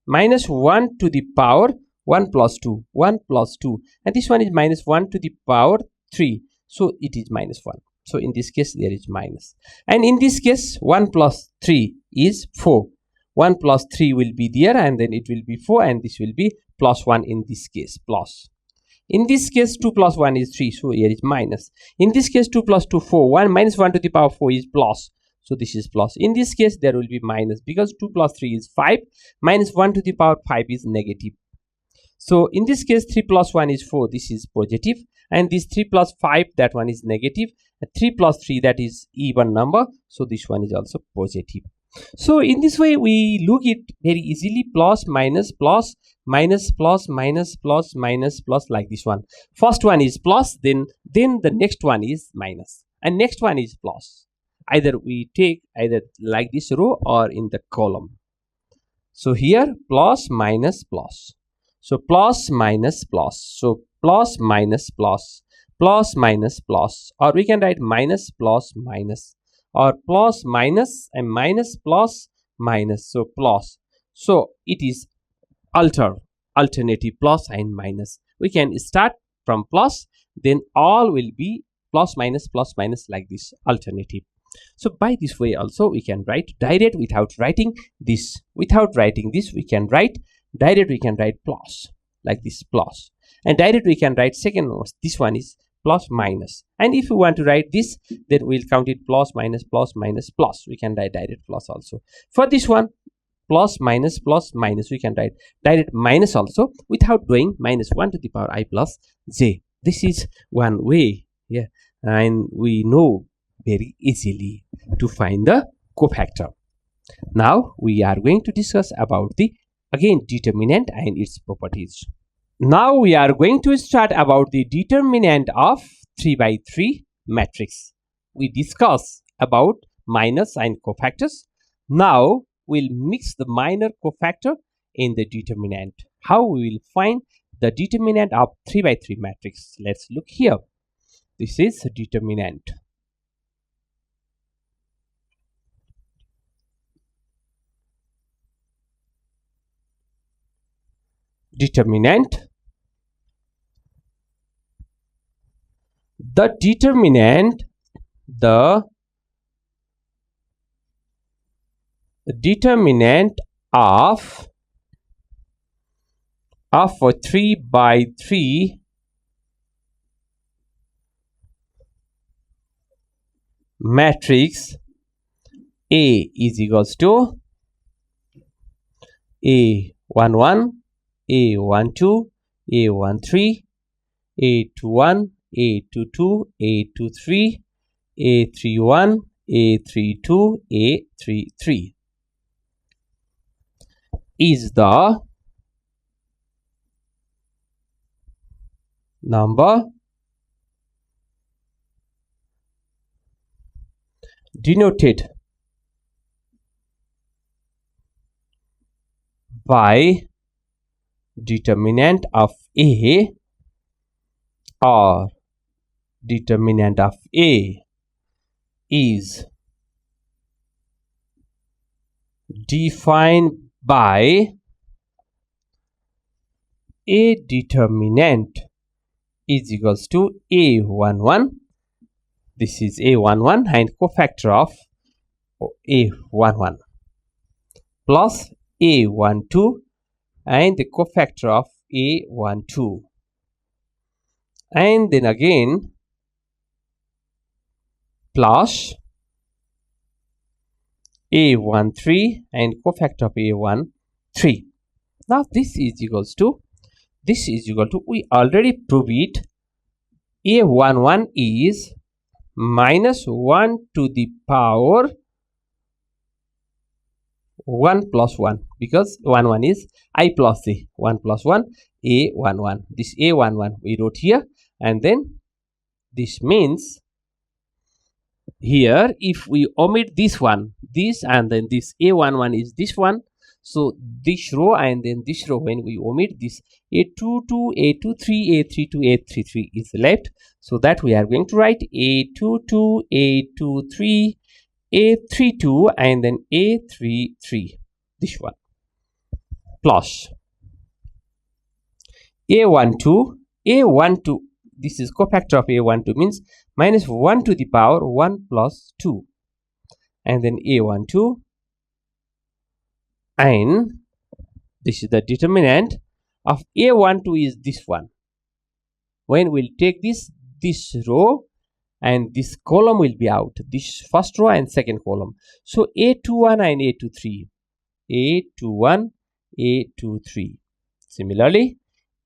minus 1 to the power 1 plus 2, 1 plus 2, and this one is minus 1 to the power 3, so it is minus 1. So in this case there is minus, and in this case 1 plus 3 is 4. 1 plus 3 will be there, and then it will be 4, and this will be plus 1 in this case, plus. In this case 2 plus 1 is 3, so here is minus. In this case 2 plus 2 4, 1 minus 1 to the power 4 is plus. So this is plus. In this case there will be minus, because 2 plus 3 is 5, minus 1 to the power 5 is negative. So in this case 3 plus 1 is 4, this is positive, and this 3 plus 5, that one is negative, and 3 plus 3, that is even number, so this one is also positive. So in this way we look it very easily, plus minus plus minus plus minus plus minus plus, like this one. First one is plus, then the next one is minus, and next one is plus. Either we take either like this row or in the column. So here plus minus plus, so plus minus plus, so plus minus plus, plus minus plus, or we can write minus plus minus, or plus minus and minus plus minus, so plus. So it is alternative plus and minus. We can start from plus, then all will be plus minus like this, alternative. So by this way also we can write direct without writing this. Without writing this, we can write direct, we can write plus, like this, plus. And direct we can write second one, this one is plus minus. And if we want to write this, then we'll count it plus minus plus minus plus. We can write direct plus also. For this one, plus minus, we can write direct minus also, without doing minus 1 to the power I plus j. This is one way, yeah, and we know very easily to find the cofactor. Now we are going to discuss about the again determinant and its properties. Now we are going to start about the determinant of 3 by 3 matrix. We discuss about minus and cofactors. Now we'll mix the minor cofactor in the determinant. How we will find the determinant of 3 by 3 matrix? Let's look here. This is a determinant. Determinant. The determinant determinant of 3 by 3 matrix A is equals to A11, A12, A13, A21, A22, A23, A31, A32, A33 is the number denoted by determinant of A, or determinant of A is defined by A determinant is equals to A11. This is A11 and cofactor of A11 plus A12 and the cofactor of A12, and then again plus A13 and cofactor of A13. Now this is equal to we already proved it. A11 is minus 1 to the power 1 plus 1, because 1 is I plus A, 1 plus 1 A11. This A11 we wrote here, and then this means here if we omit this one, this, and then this A11 is this one, so this row and then this row, when we omit this, A22, A23, A32, A33 is left, so that we are going to write A22, A23, A32 and then A33, this one, plus A12, this is cofactor of A12 means minus 1 to the power 1 plus 2, and then A12, and this is the determinant of A12 is this one. When we'll take this row and this column will be out, this first row and second column, so A21 and A23, A21, A23, similarly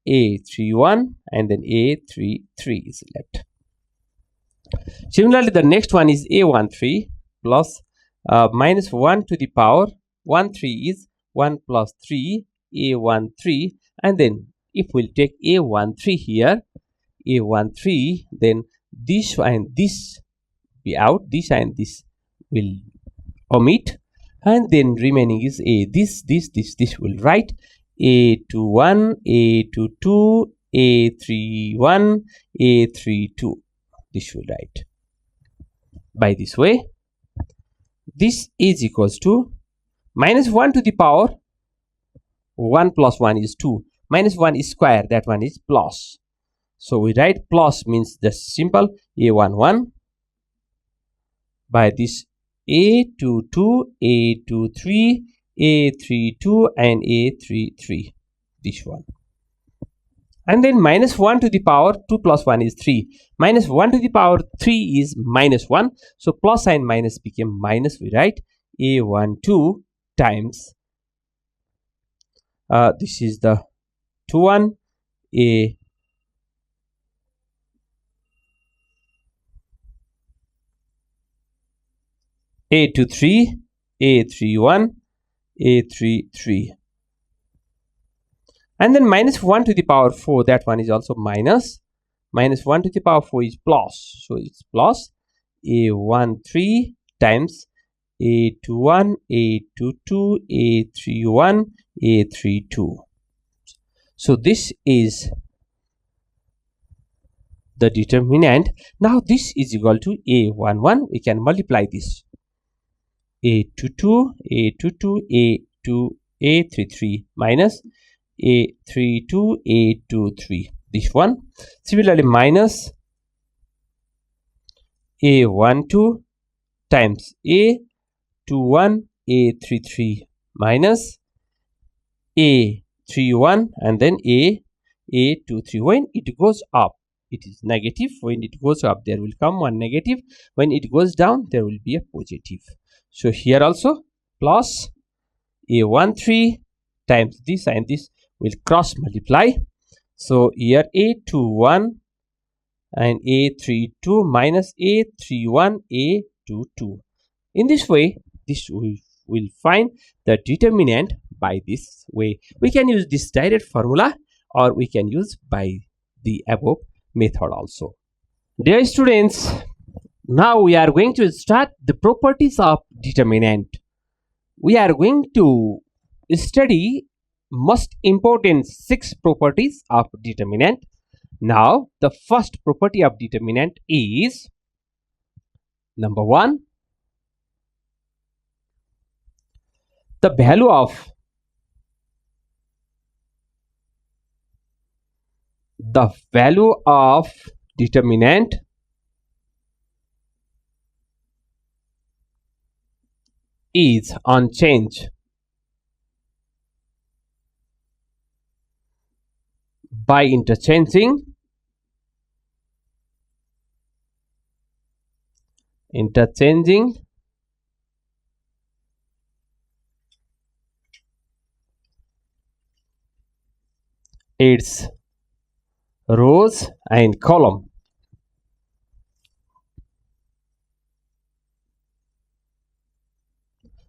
A31 and then A33 is left. Similarly the next one is A13 plus minus 1 to the power 13 is 1 plus 3 A13, and then if we'll take A13 here, A13, then this and this be out, this and this will omit, and then remaining is A, this will write A21, A22, A31, A32, this will write by this way. This is equals to minus 1 to the power 1 plus 1 is 2, minus 1 is square, that one is plus, so we write plus means just simple A11 by this A22, A23, A32 and A33, this one, and then minus 1 to the power 2 plus 1 is 3, minus 1 to the power 3 is minus 1, so plus and minus became minus, we write A12 times this is the 21 A23, A31, A33, and then minus 1 to the power 4, that one is also minus 1 to the power 4 is plus, so it's plus A13 times A21, A22, A31, A32. So this is the determinant. Now this is equal to A11. We can multiply this. A22, A22, A2, A33 minus A32, A23. This one. Similarly, minus A12 times A21, A33 minus A31 and then A23. When it goes up, it is negative. When it goes up, there will come one negative. When it goes down, there will be a positive. So here also plus A13 times this and this will cross multiply. So here A21 and A32 minus A31 A22. In this way, this will find the determinant by this way. We can use this direct formula or we can use by the above method also. Dear students, now we are going to start the properties of determinant. We are going to study most important 6 properties of determinant. Now the first property of determinant is number 1, the value of determinant is unchanged by interchanging its rows and column.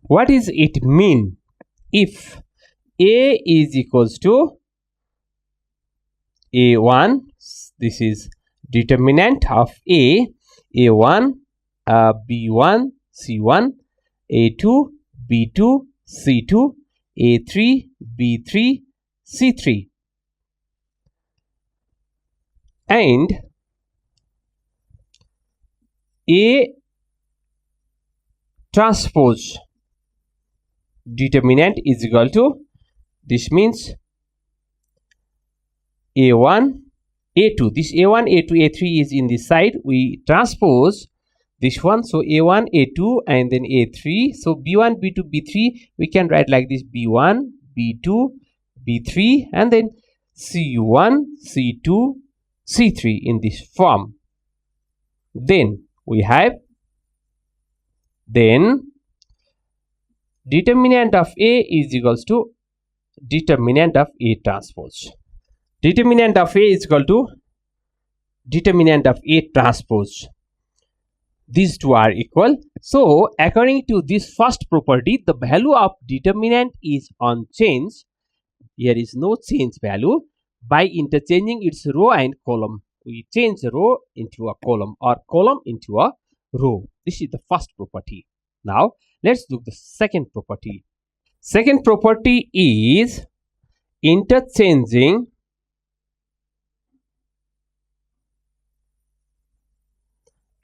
What does it mean? If A is equals to A1, this is determinant of A1, B1, C1, A2, B2, C2, A3, B3, C3. And A transpose determinant is equal to, this means A1, A2. This A1, A2, A3 is in this side. We transpose this one. So A1, A2 and then A3. So B1, B2, B3. We can write like this: B1, B2, B3 and then C1, C2, C3 in this form. Then we have determinant of A is equals to determinant of A transpose. Determinant of A is equal to determinant of A transpose. These two are equal. So according to this first property, the value of determinant is unchanged. Here is no change value by interchanging its row and column. We change row into a column or column into a row. This is the first property. Now let's look the second property. Second property is interchanging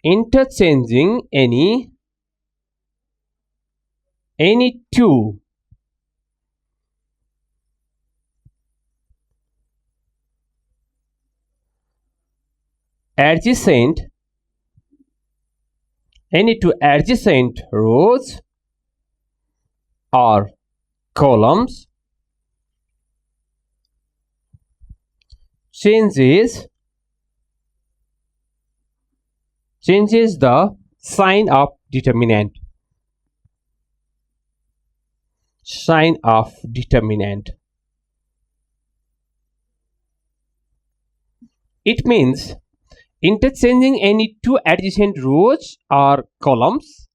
any two adjacent rows or columns changes the sign of determinant. It means interchanging any two adjacent rows or columns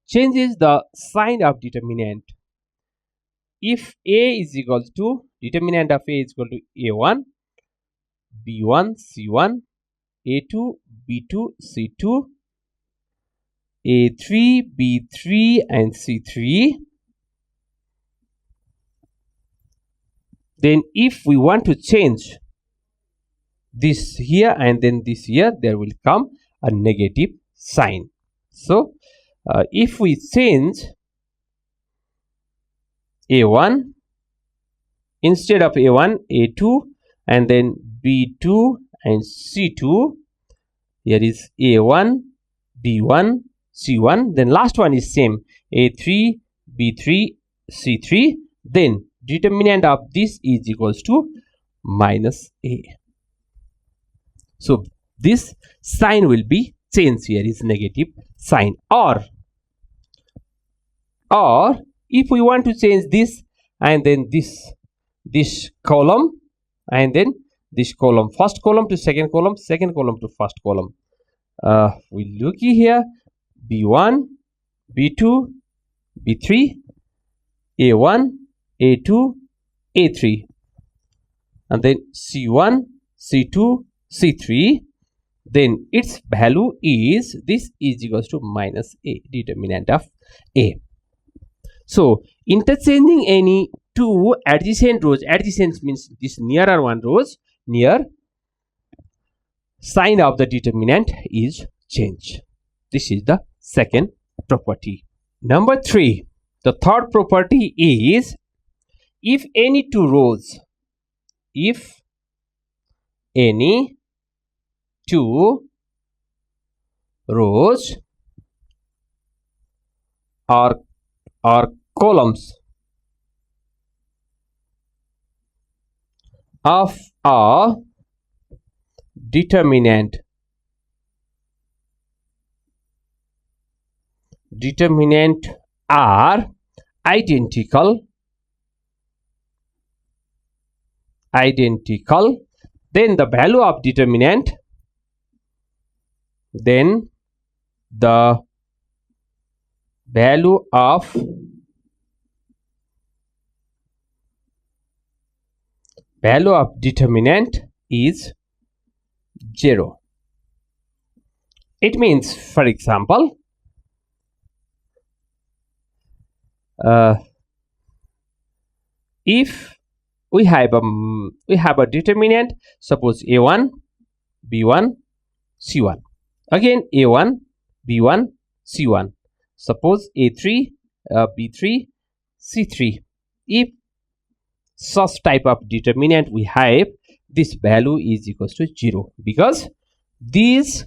changes the sign of determinant. If A is equal to, determinant of A is equal to A1, B1, C1, A2, B2, C2, A3, B3 and C3. Then if we want to change this here and then this here, there will come a negative sign. So if we change A1, instead of A1, A2 and then B2 and C2, here is A1, B1, C1, then last one is same, A3, B3, C3, then determinant of this is equals to minus A. So this sign will be changed, here is negative sign. Or if we want to change this and then this column and then this column, first column to second column to first column, we look here, B1, B2, B3, A1, A2, A3, and then C1, C2, C3, then its value is, this is equals to minus A, determinant of A. So interchanging any two adjacent rows, adjacent means this nearer one rows, near, sign of the determinant is changed. This is the second property. Number 3, the third property is, if any two rows, if any two rows or columns of a determinant are identical, then the value of determinant, then the value of determinant is 0. It means, for example, if we have a determinant, suppose A1, B1, C1, again A1, B1, C1, suppose A3, B3, C3. If such type of determinant we have, this value is equals to 0, because this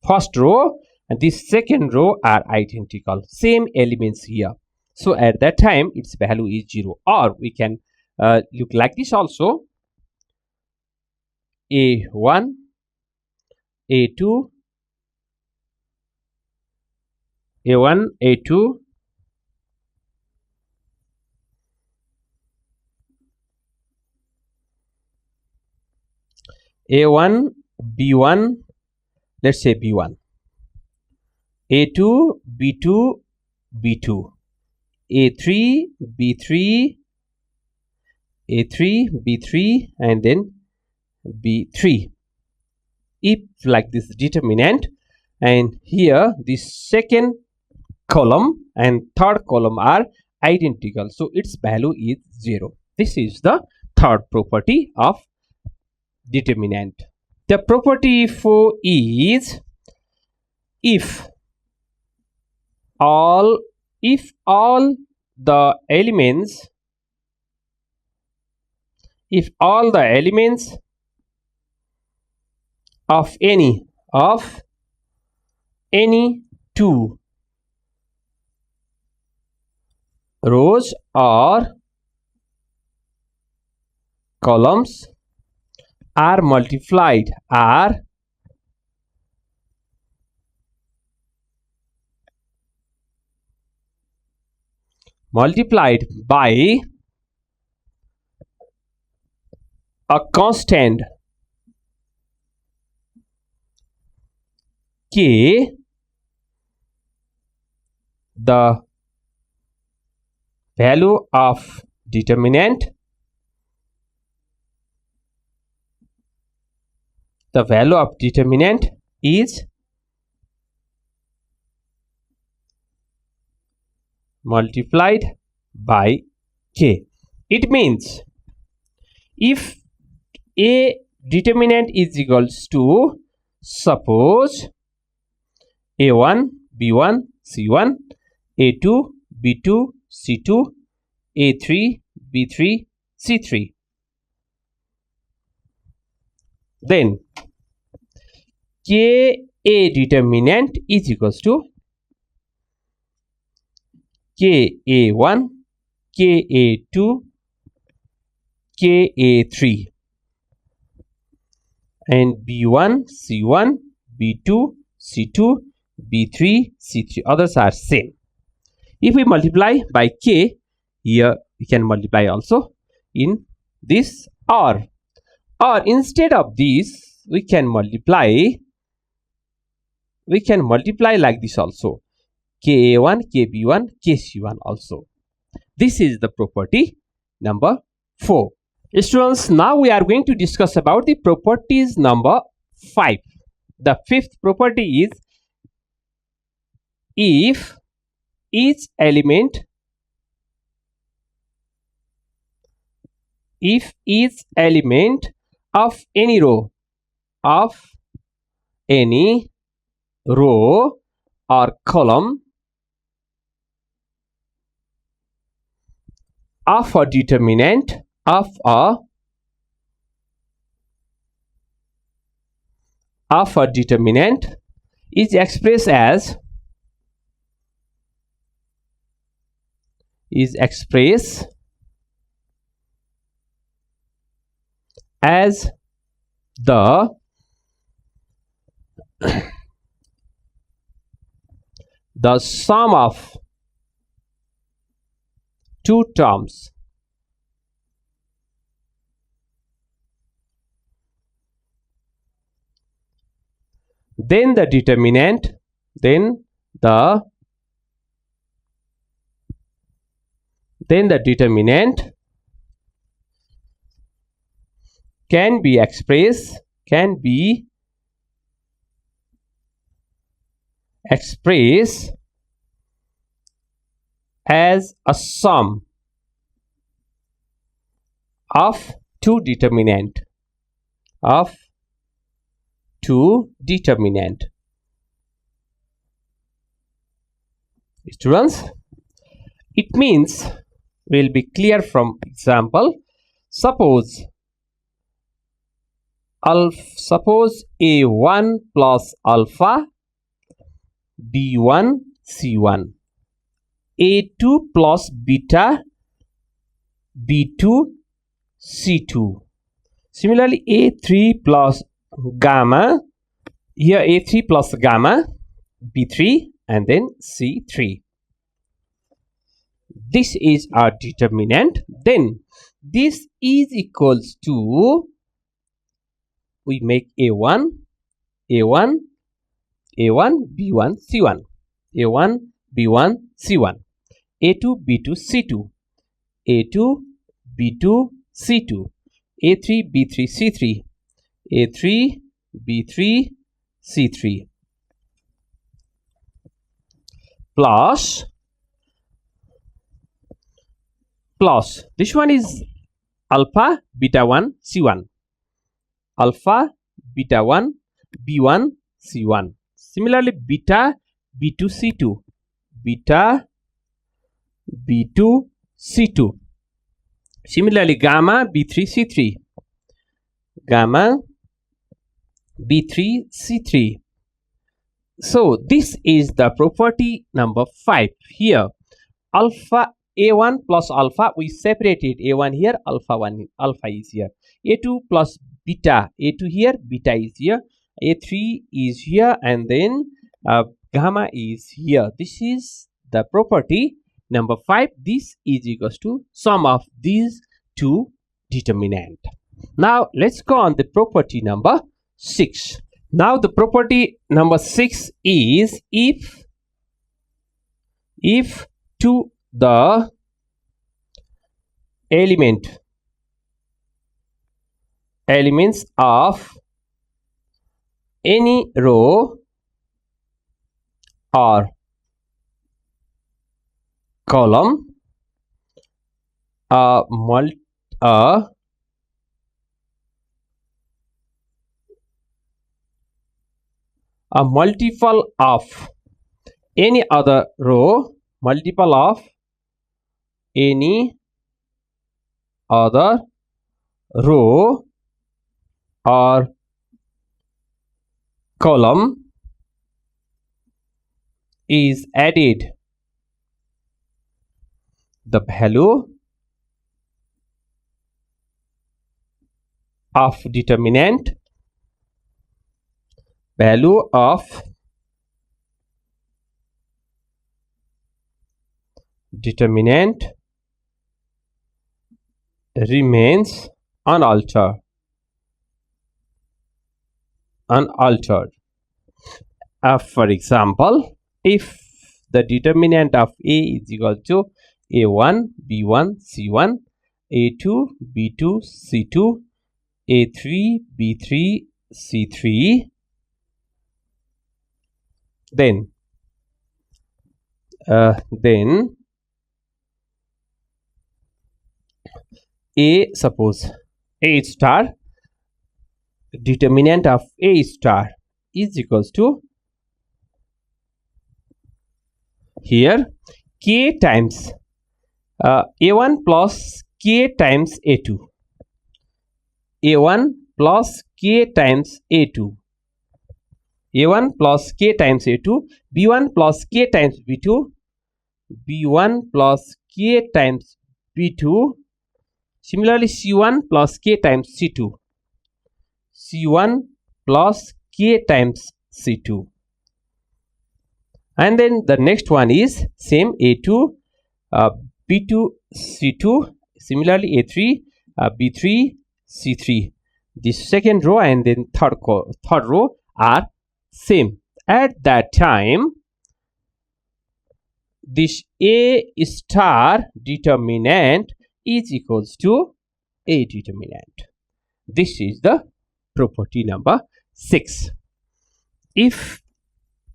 first row and this second row are identical, same elements here. So at that time its value is 0. Or we can look like this also, A1, A2, A1, A2, A1, B1, let's say B1, A2, B2, B2, A3, B3, A3, B3, and then B3. If like this determinant, and here this second column and third column are identical, so its value is 0. This is the third property of determinant. The property 4 is, if all the elements of any two rows or columns are multiplied by a constant k, the value of determinant is multiplied by k. It means if a determinant is equals to, suppose A1, B1, C1, A2, B2, C2, A3, B3, C3, then K A determinant is equals to KA1, KA2, KA3, and B1, C1, B2, C2, B3, C3. Others are same. If we multiply by K, here we can multiply also in this or instead of this we can multiply like this also, KA1, KB1, KC1 also. This is the property number 4. Students, now we are going to discuss about the properties number 5. The fifth property is if each element of any row or column of a determinant is expressed as the sum of two terms then the determinant can be expressed as a sum of two determinant Students, it means will be clear from example. Suppose A1 plus alpha B1 C1, A2 plus beta B2 C2. Similarly, A3 plus gamma, here A3 plus gamma B3 and then C3. This is our determinant. Then this is equals to, we make A1, B1, C1, A1, B1, C1, A2, B2, C2, A2, B2, C2, A3, B3, C3, A3, B3, C3 plus this one is alpha beta 1 C1, alpha beta 1 B1 C1. Similarly, beta B2 C2, beta B2 C2. Similarly, gamma B3 C3, gamma B3 C3. So this is the property number 5. Here alpha A1 plus alpha, we separated A1 here, alpha is here, A2 plus beta, A2 here, beta is here, A3 is here, and then gamma is here. This is the property number 5. This is equals to sum of these two determinant. Now let's go on the property number 6. Now the property number 6 is if to the elements of any row or column a multiple of any other row, multiple of any other row or column is added the value of determinant remains unaltered. For example, if the determinant of A is equal to A1, B1, C1, A2, B2, C2, A3, B3, C3, then suppose A star, determinant of A star is equals to here K times A1 plus K times A2, A1 plus K times A2, A1 plus K times A2, B1 plus K times B2, B1 plus K times B2, similarly C1 plus K times C2, C1 plus K times C2, and then the next one is same A2, B2, C2, similarly A3, B3, C3. This second row and then third row are same. At that time, this A star determinant is equals to A determinant. This is the property number 6. If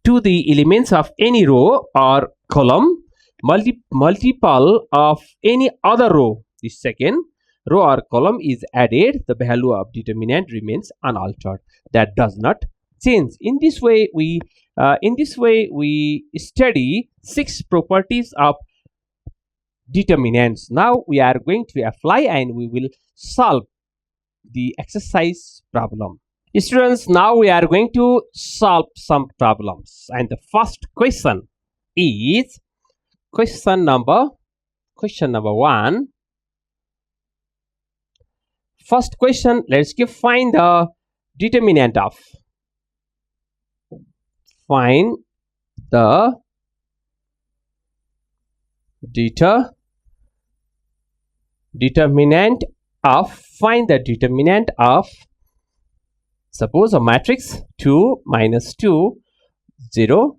to the elements of any row or column multiple of any other row, the second row or column is added, the value of determinant remains unaltered. That does not change. In this way we study 6 properties of determinants. Now we are going to apply and we will solve the exercise problem. Students, now we are going to solve some problems, and the first question is question number 1. First question, let's find the determinant of find the determinant of suppose a matrix 2 minus 2 0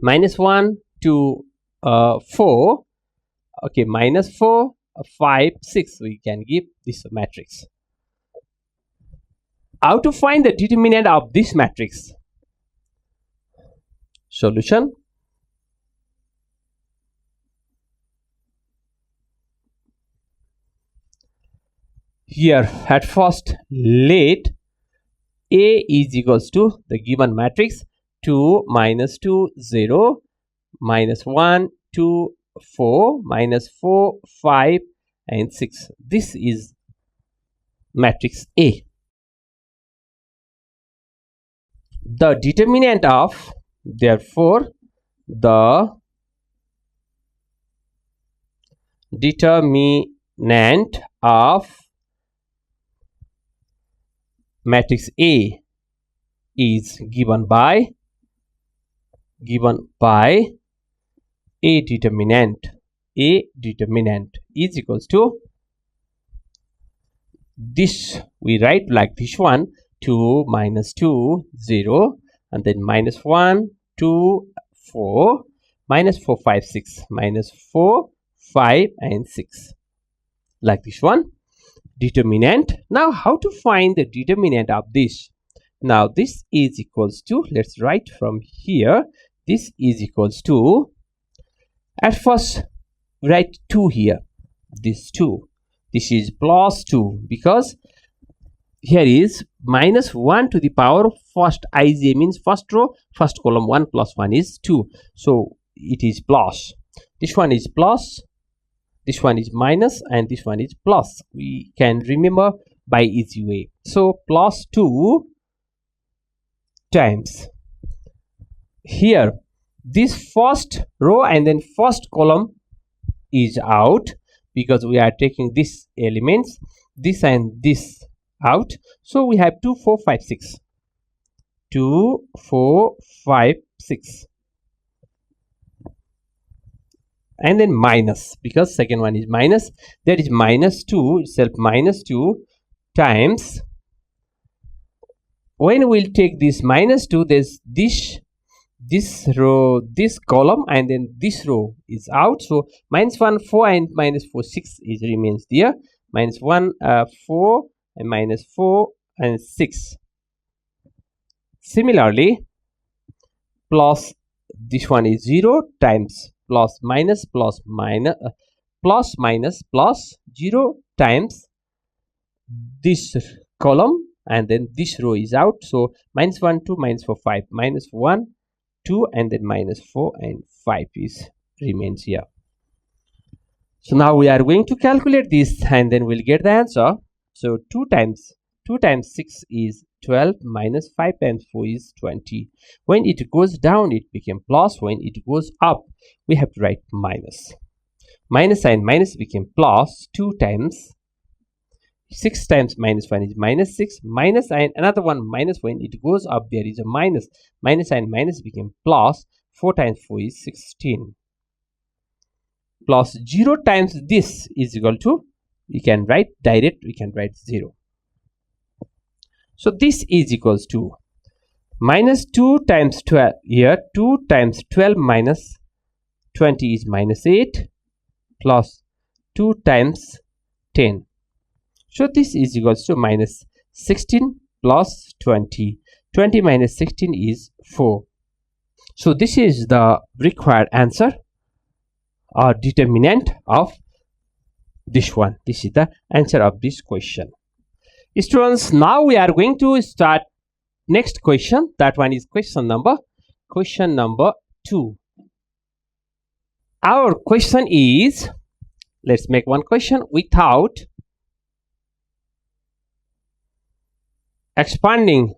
minus 1 2 4, okay, minus 4 5 6, we can give this matrix. How to find the determinant of this matrix? Solution. Here at first let A is equals to the given matrix 2 minus 2 0 minus 1 2 4 minus 4 5 and 6. This is matrix A. The determinant of, therefore the determinant of matrix A is given by A determinant is equals to this, we write like this one, 2 minus 2 0 and then minus 1 2 4 minus 4 5 6 minus 4 5 and 6, like this one determinant. Now how to find the determinant of this? Now this is equals to, let's write from here, this is equals to, at first write 2 here, this 2, this is plus 2 because here is minus 1 to the power of first ij means first row first column, 1 plus 1 is 2, so it is plus. This one is plus, this one is minus, and this one is plus. We can remember by easy way. So plus 2 times here this first row and then first column is out because we are taking these elements, this and this out. So we have 2 4 5 6, 2 4 5 6, and then minus, because second one is minus, that is minus 2 itself, minus 2 times, when we'll take this minus 2, there's this row, this column, and then this row is out. So minus 1 4 and minus 4 6 is remains there, minus 1 4 and minus 4 and 6. Similarly, plus this one is 0 times plus minus plus minus plus minus plus 0 times this column, and then this row is out. So minus 1 2 minus 4 5, minus 1 2, and then minus 4 and 5 is remains here. So now we are going to calculate this and then we'll get the answer. So 2 times 6 is 12, minus 5 times 4 is 20. When it goes down, it became plus. When it goes up, we have to write minus. Minus and minus became plus. 2 times 6 times minus 1 is minus 6, minus and another one minus. When it goes up, there is a minus. Minus and minus became plus. 4 times 4 is 16. Plus 0 times this is equal to, we can write direct, we can write 0. So this is equals to minus 2 times 12 here, 2 times 12 minus 20 is minus 8, plus 2 times 10. So this is equals to minus 16 plus 20. 20 minus 16 is 4. So this is the required answer or determinant of this one. This is the answer of this question. Students, now we are going to start next question. That one is question number 2. Our question is, let's make one question. Without expanding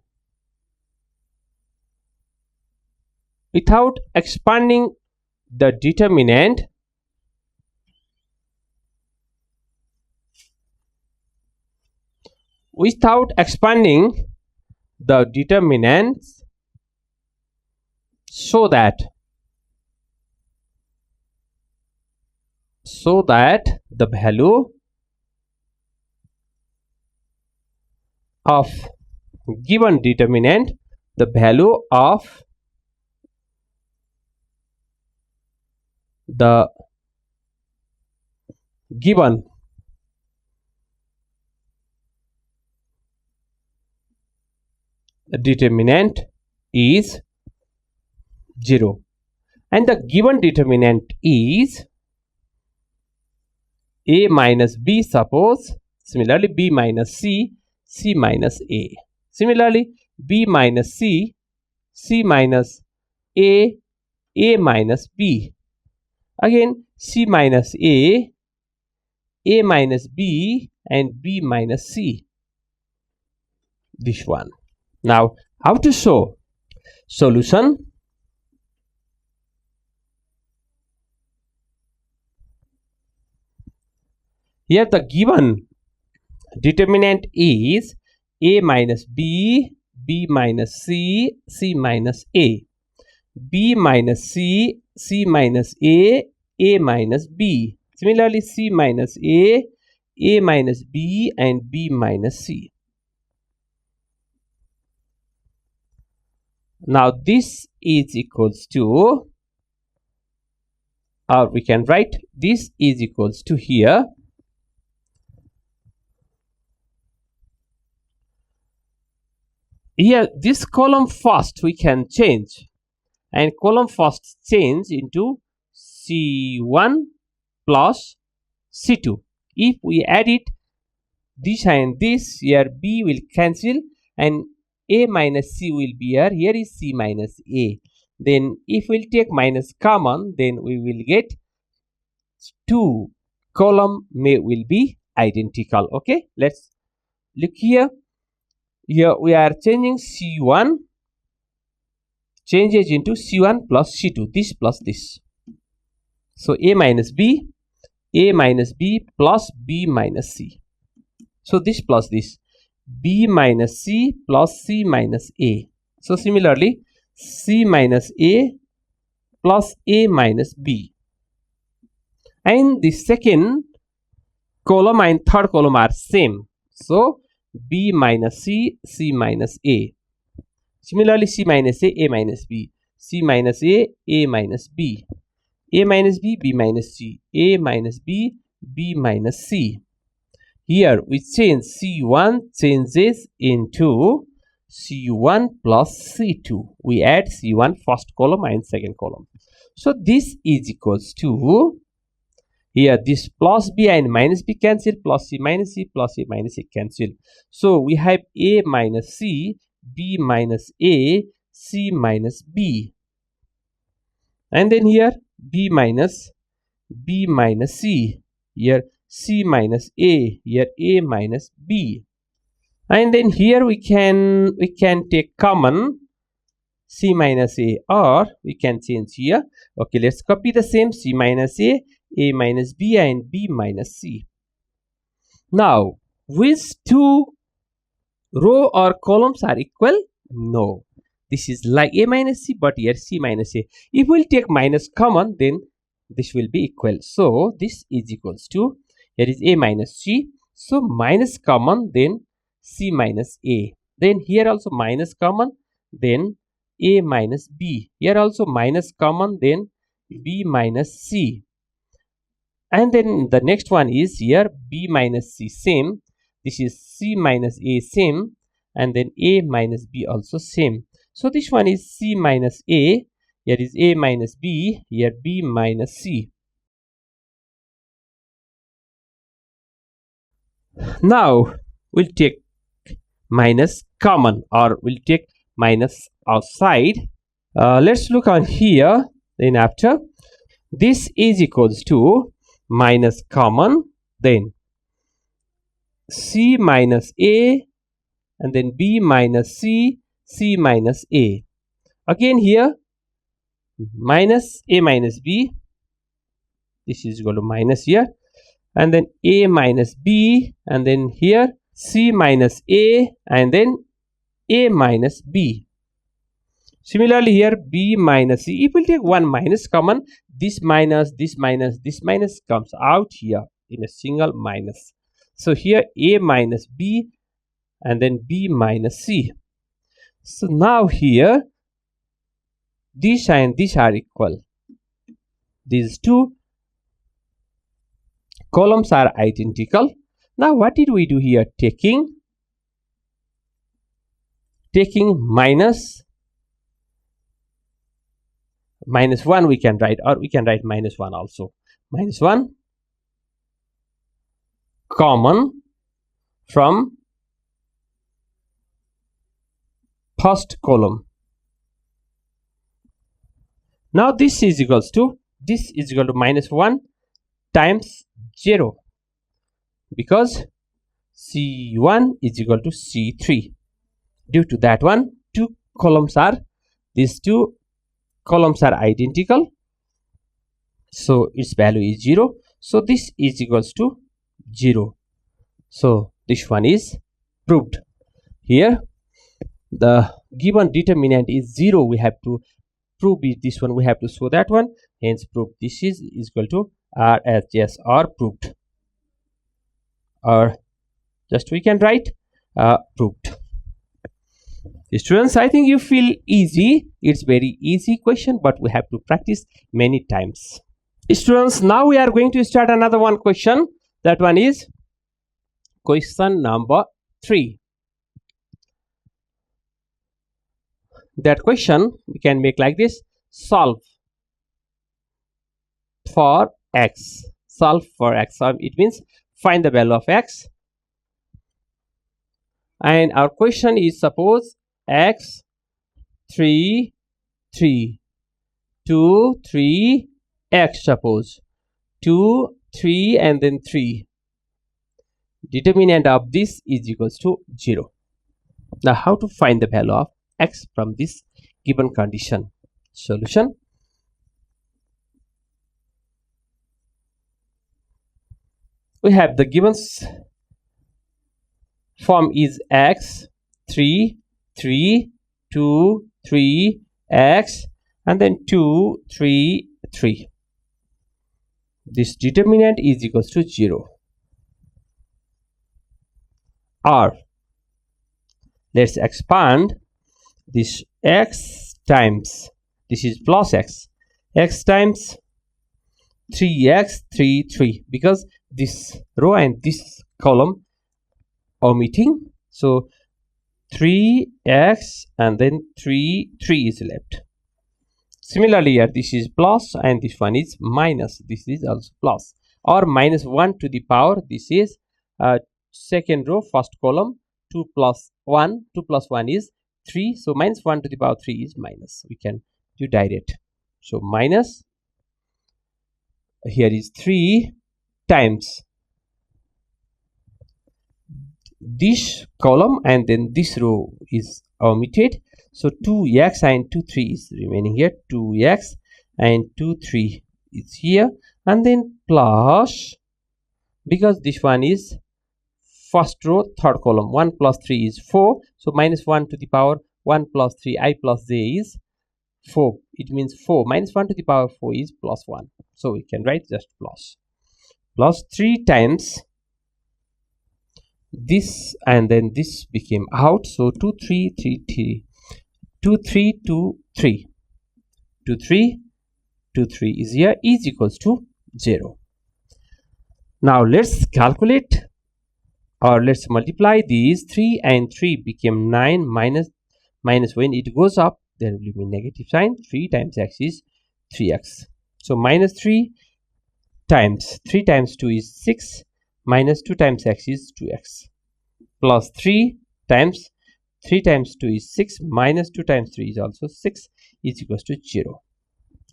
the determinant, so that the value of given determinant, the value of the given determinant is 0, and the given determinant is a minus b. Suppose similarly b minus c, c minus a. Similarly b minus c, c minus a, a minus b. Again c minus a minus b, and b minus c. This one. Now how to show? Solution. Here the given determinant is a minus b, b minus c, c minus a, b minus c, c minus a minus b. Similarly c minus a minus b, and b minus c. Now this is equals to, or we can write this is equals to here this column first we can change, and column first change into C1 plus C2. If we add it, this and this, here b will cancel and a minus c will be here. Here is c minus a. Then if we'll take minus common, then we will get 2 column will be identical. Okay, let's look here. Here we are changing C1 changes into C1 plus C2, this plus this. So a minus b, a minus b plus b minus c. So this plus this, b minus c plus c minus a. So similarly, c minus a plus a minus b. And the second column and third column are same. So b minus c, c minus a. Similarly, c minus a minus b, c minus a minus b, a minus b, b minus c, a minus b, b minus c. Here we change c1 changes into c1 plus c2. We add c1 first column and second column. So this is equals to, here this plus b and minus b cancel, plus c minus c plus a minus c cancel. So we have a minus c, b minus a, c minus b. And then here b minus c, here c minus a, here a minus b. And then here we can take common c minus a, or we can change here. Okay, let's copy the same, c minus a minus b and b minus c. Now which two row or columns are equal? No, this is like a minus c, but here c minus a. If we'll take minus common, then this will be equal. So this is equals to, here is a minus c, so minus common, then c minus a. Then here also minus common, then a minus b. Here also minus common, then b minus c. And then the next one is here b minus c, same. This is c minus a, same. And then a minus b also same. So this one is c minus a, here is a minus b, here b minus c. Now we'll take minus common, or we'll take minus outside. Let's look on here. Then after this is equals to minus common, then c minus a, and then b minus c, c minus a. Again here minus a minus b, this is equal to minus here, and then a minus b, and then here c minus a, and then a minus b. Similarly here b minus c, if we take one minus common, this minus comes out here in a single minus. So here a minus b, and then b minus c. So now here this and this are equal. These two columns are identical. Now what did we do here? Taking minus 1 we can write, or we can write minus 1 also. Minus 1 common from first column. Now this is equals to minus 1 times 0, because c1 is equal to c3. Due to that one, these two columns are identical, so its value is 0. So this is equals to 0. So this one is proved. Here the given determinant is 0. We have to prove it. This one we have to show that one. Hence proof. This is equal to RHS, or proved, or just we can write proved. Students, I think you feel easy. It's very easy question, but we have to practice many times. Students, now we are going to start another one question. That one is question number 3. That question we can make like this: solve for x. Solve for x. It means find the value of x. And our question is, suppose x 3 3 2 3 x, suppose 2 3 and then 3. Determinant of this is equals to 0. Now how to find the value of x from this given condition? Solution: we have the given form is x 3 3 2 3 x and then 2 3 3. This determinant is equals to 0. Or let's expand this x times, this is plus x times 3x 3 3, because this row and this column omitting, so 3x and then 3 3 is left. Similarly here this is plus and this one is minus, this is also plus, or minus 1 to the power, this is second row first column, 2 plus 1 is 3, so minus 1 to the power 3 is minus. We can do direct, so minus, here is 3 times this column and then this row is omitted, so 2x and 2 3 is remaining here, 2x and 2 3 is here, and then plus, because this one is first row third column, 1 plus 3 is 4, so minus 1 to the power 1 plus 3 I plus j is 4, it means 4 minus 1 to the power 4 is plus 1, so we can write just plus 3 times this and then this became out, so 2 3 3 3 2 3 2 3 2 3 2 3 is here is equals to 0. Now let's calculate, or let's multiply these. 3 and 3 became 9, minus when it goes up there will be negative sign. 3 times x is 3x, so minus 3 times 2 is 6, minus 2 times x is 2x, plus 3 times 2 is 6, minus 2 times 3 is also 6, is equals to 0.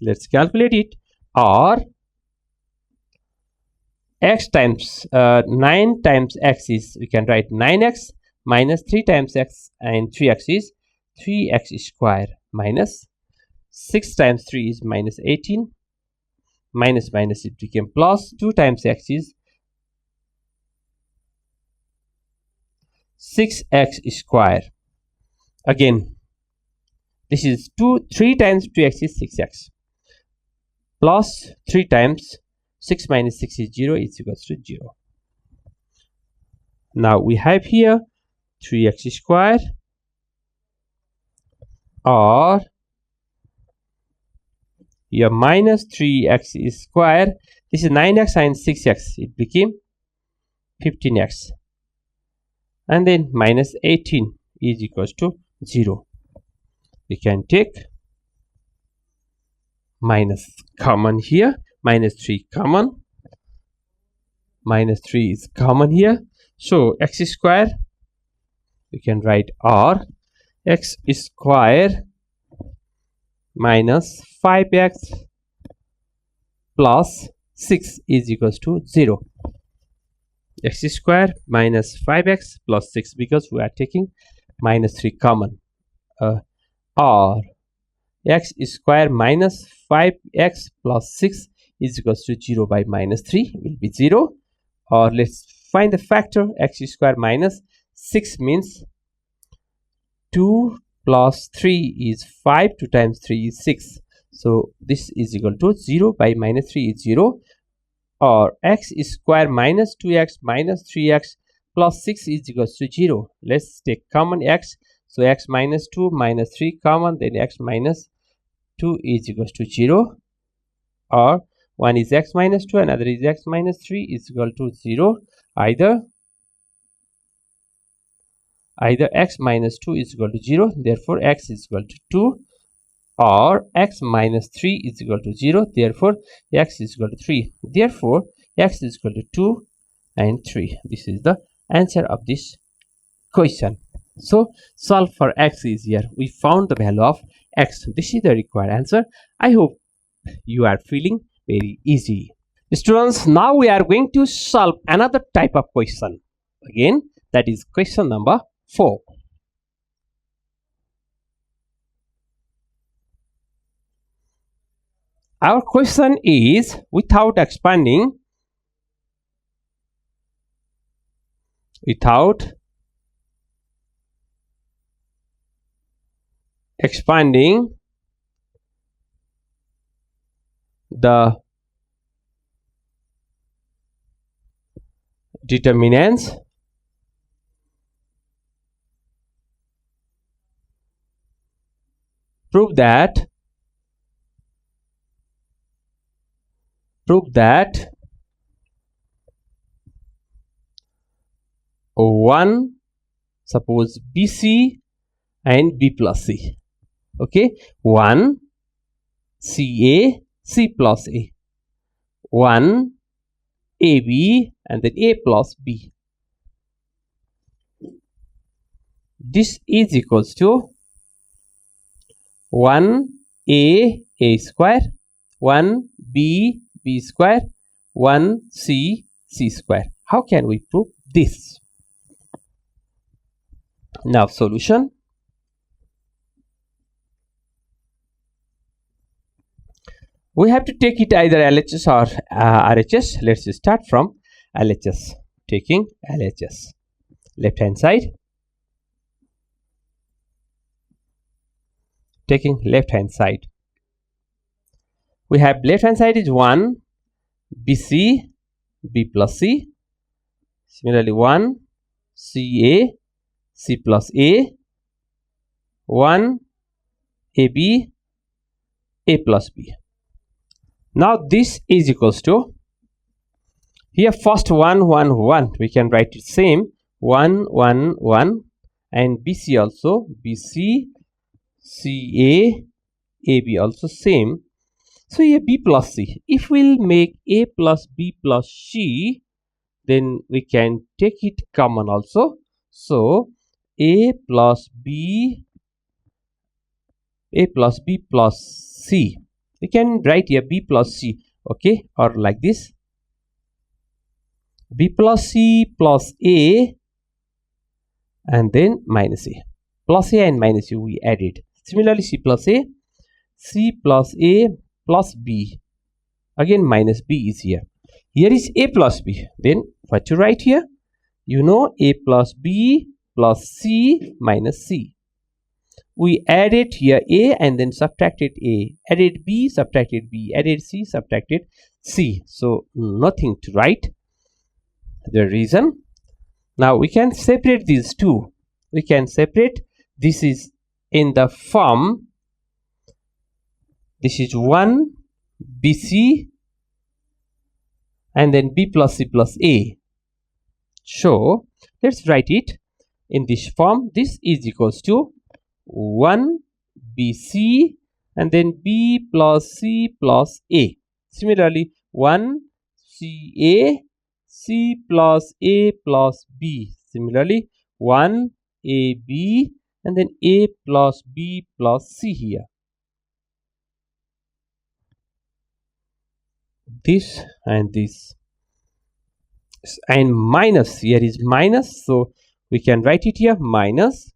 Let's calculate it. Or x times 9 times x is, we can write 9x, minus 3 times x and 3x is 3x square, minus 6 times 3 is minus 18, minus it became plus, 2 times x is 6x square. Again this is 3 times 2x is 6x, plus 3 times 6 minus 6 is 0, is equals to 0. Now we have here 3x square, or here minus 3x square, this is 9x and 6x, it became 15x, and then minus 18 is equals to 0. We can take minus common here, minus 3 common, minus 3 is common here, so x square, we can write r x square minus 5x plus 6 is equals to 0. X square minus 5x plus 6, because we are taking minus 3 common, or x square minus 5x plus 6 is equals to 0 by minus 3 will be 0. Or let's find the factor. X square minus 6 means 2 plus 3 is 5, 2 times 3 is 6, so this is equal to 0 by minus 3 is 0. Or x square minus 2x minus 3x plus 6 is equals to 0. Let's take common x, so x minus 2 minus 3 common, then x minus 2 is equals to 0. Or one is x minus 2, another is x minus 3 is equal to 0. Either x minus 2 is equal to 0, therefore x is equal to 2, or x minus 3 is equal to 0, therefore x is equal to 3, therefore x is equal to 2 and 3. This is the answer of this question. So solve for x is here, we found the value of x. This is the required answer. I hope you are feeling very easy. Students, now we are going to solve another type of question again, that is question number 4. Our question is, without expanding, without expanding the determinants prove that 1, suppose BC and B plus C. Okay, 1 CA C plus A, 1 AB and then A plus B. This is equals to 1 A square, 1 B square, 1 C square. How can we prove this? Now solution. We have to take it either LHS or RHS. Let's start from LHS. Taking LHS. Left hand side. Taking left hand side. We have left hand side is 1 BC B plus C. Similarly 1 CA C plus A, 1 AB A plus B. Now this is equals to, here first 1 1 1, we can write it same 1 1 1, and BC also BC CA AB also same. So here B plus C, if we'll make A plus B plus C, then we can take it common also. So A plus B plus C, we can write here B plus C, okay, or like this, B plus C plus A and then minus A. Plus A and minus A we added. Similarly C plus A plus B, again minus B is here. Here is A plus B, then what to write here? You know, A plus B plus C minus C. We added here A and then subtracted A, added B, subtracted B, added C, subtracted C. So nothing to write. The reason. Now we can separate these two. We can separate. This is in the form. This is 1 BC and then B plus C plus A. So let's write it in this form. This is equals to 1 BC and then B plus C plus A. Similarly 1 CA C plus A plus B. Similarly 1 AB and then A plus B plus C here. This and this, and minus, here is minus, so we can write it here minus,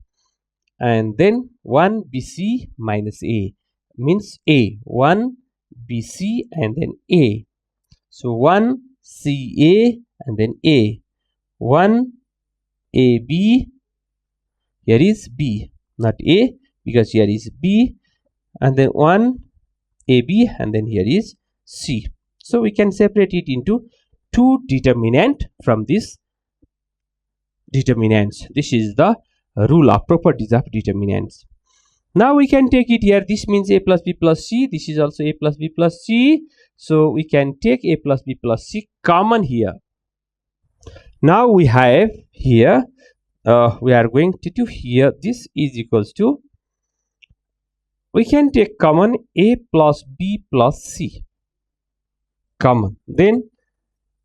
and then 1 BC minus A means A, 1 BC and then A. So 1 CA and then A, 1 AB, here is B, not A, because here is B, and then 1 AB and then here is C. So we can separate it into two determinant from this determinants. This is the rule of properties of determinants. Now we can take it here. This means A plus B plus C. This is also A plus B plus C. So we can take A plus B plus C common here. Now we have here, we are going to do here, this is equals to, we can take common A plus B plus C. Common. Then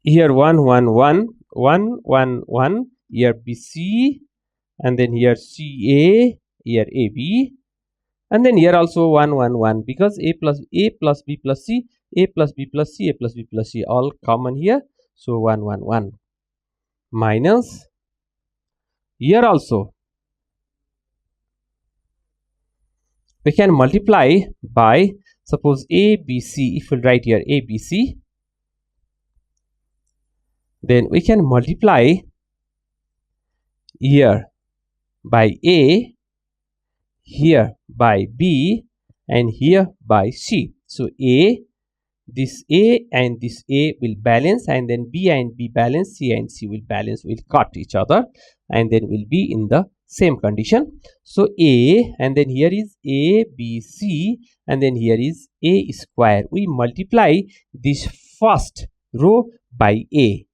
here 1 1 1 1 1 1, here BC and then here CA, here AB, and then here also 1 1 1, because A plus B plus C, A plus B plus C, A plus B plus C all common here. So 1 1 1 minus, here also we can multiply by, suppose ABC, if we write here ABC, then we can multiply here by A, here by B, and here by C. So this A and this A will balance, and then B and B balance, C and C will balance, will cut each other, and then will be in the same condition. So A, and then here is A, B, C, and then here is A square. We multiply this first row by A,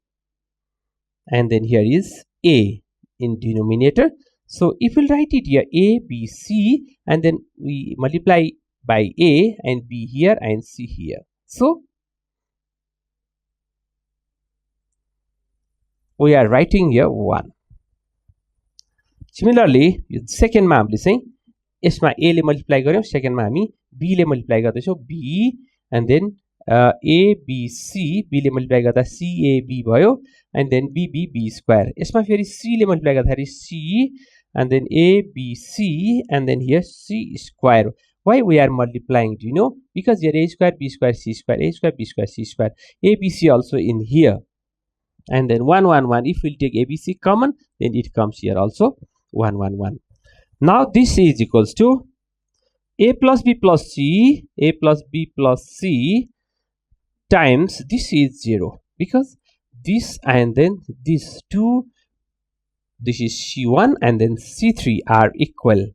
and then here is A in denominator. So if we write it here A, B, C, and then we multiply by A and B here and C here. So we are writing here 1. Similarly, second मा हामीले चाहिँ यसमा A ले multiply गर्यौं, second मा हामी B ले multiply गर्दैछौं. B and then A B C, B ले मल्टिप्लाई गर्दा C A B भयो, and then B B B square. यसमा फेरि C ले मल्टिप्लाई गर्दाखेरि C, and then A B C, and then here C square. Why we are multiplying? Do you know? Because here A square B square C square, A square B square C square, A B C also in here, and then 1 1 1. If we take A B C common, then it comes here also 1 1 1. Now this is equals to A plus B plus C, A plus B plus C times this is 0, because this and then these two, this is C1 and then C3 are equal.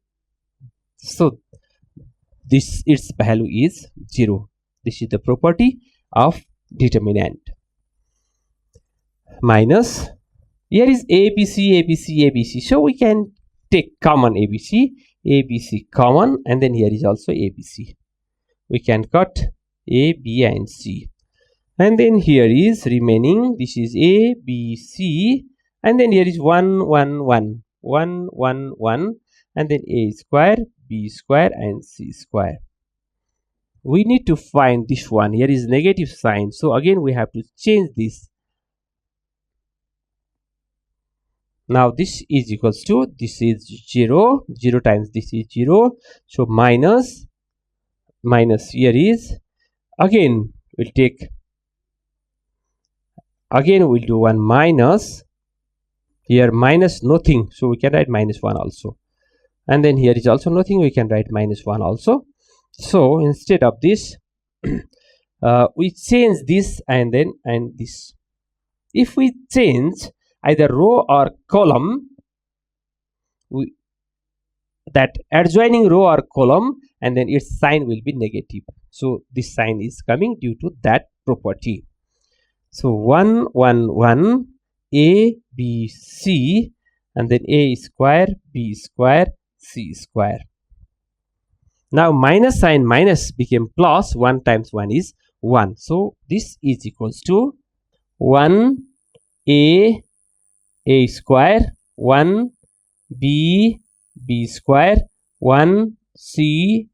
So this its value is 0. This is the property of determinant. Minus, here is ABC, ABC, ABC. So we can take common ABC, ABC common, and then here is also ABC. We can cut A, B and C. And then here is remaining, this is A, B, C, and then here is 1 1 1, 1 1 1, and then A square, B square and C square. We need to find this one. Here is negative sign, so again we have to change this. Now this is equals to, this is 0, 0 times this is 0, so minus, minus here is, again we'll take, again we'll do 1 minus, here minus nothing, so we can write minus 1 also, and then here is also nothing, we can write minus 1 also. So instead of this we change this and then and this. If we change either row or column, that adjoining row or column, and then its sign will be negative. So this sign is coming due to that property. So 1 1 1, A B C, and then A square, B square, C square. Now minus sign minus became plus, 1 times 1 is 1. So this is equals to 1 A square, 1 B square, 1 C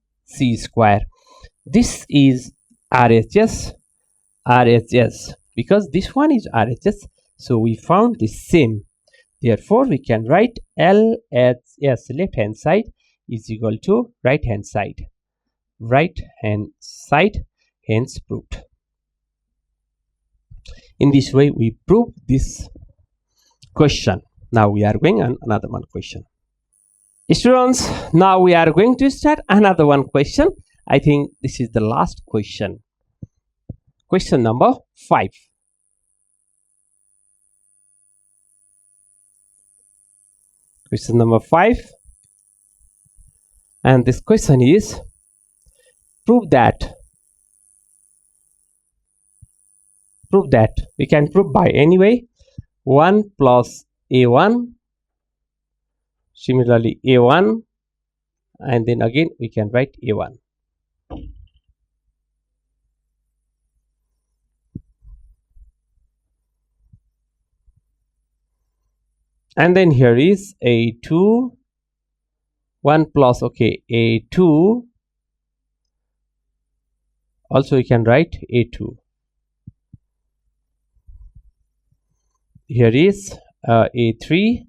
square. This is RHS, because this one is RHS, so we found the same. Therefore we can write LHS, left hand side is equal to right hand side, hence proved. In this way we prove this question. Now we are going on another one question. Students, now we are going to start another one question. I think this is the last question. Question number 5. Question number 5. And this question is, prove that we can prove by any way 1 plus A1, similarly A1, and then again we can write A1. And then here is A2, 1 plus, okay, A2, also we can write A2. Here is A3,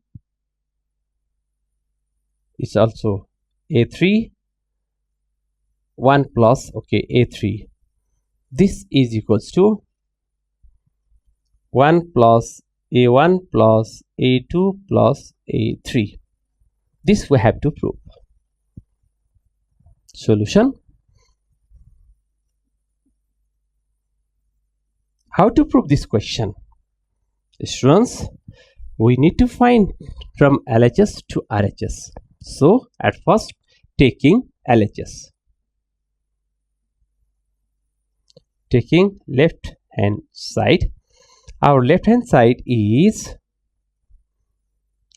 it's also A3, 1 plus, okay, A3. This is equals to 1 plus a1 plus a2 plus a3. This we have to prove. Solution. How to prove this question? Students, we need to find from LHS to RHS. So at first, taking LHS. Taking left hand side. Our left hand side is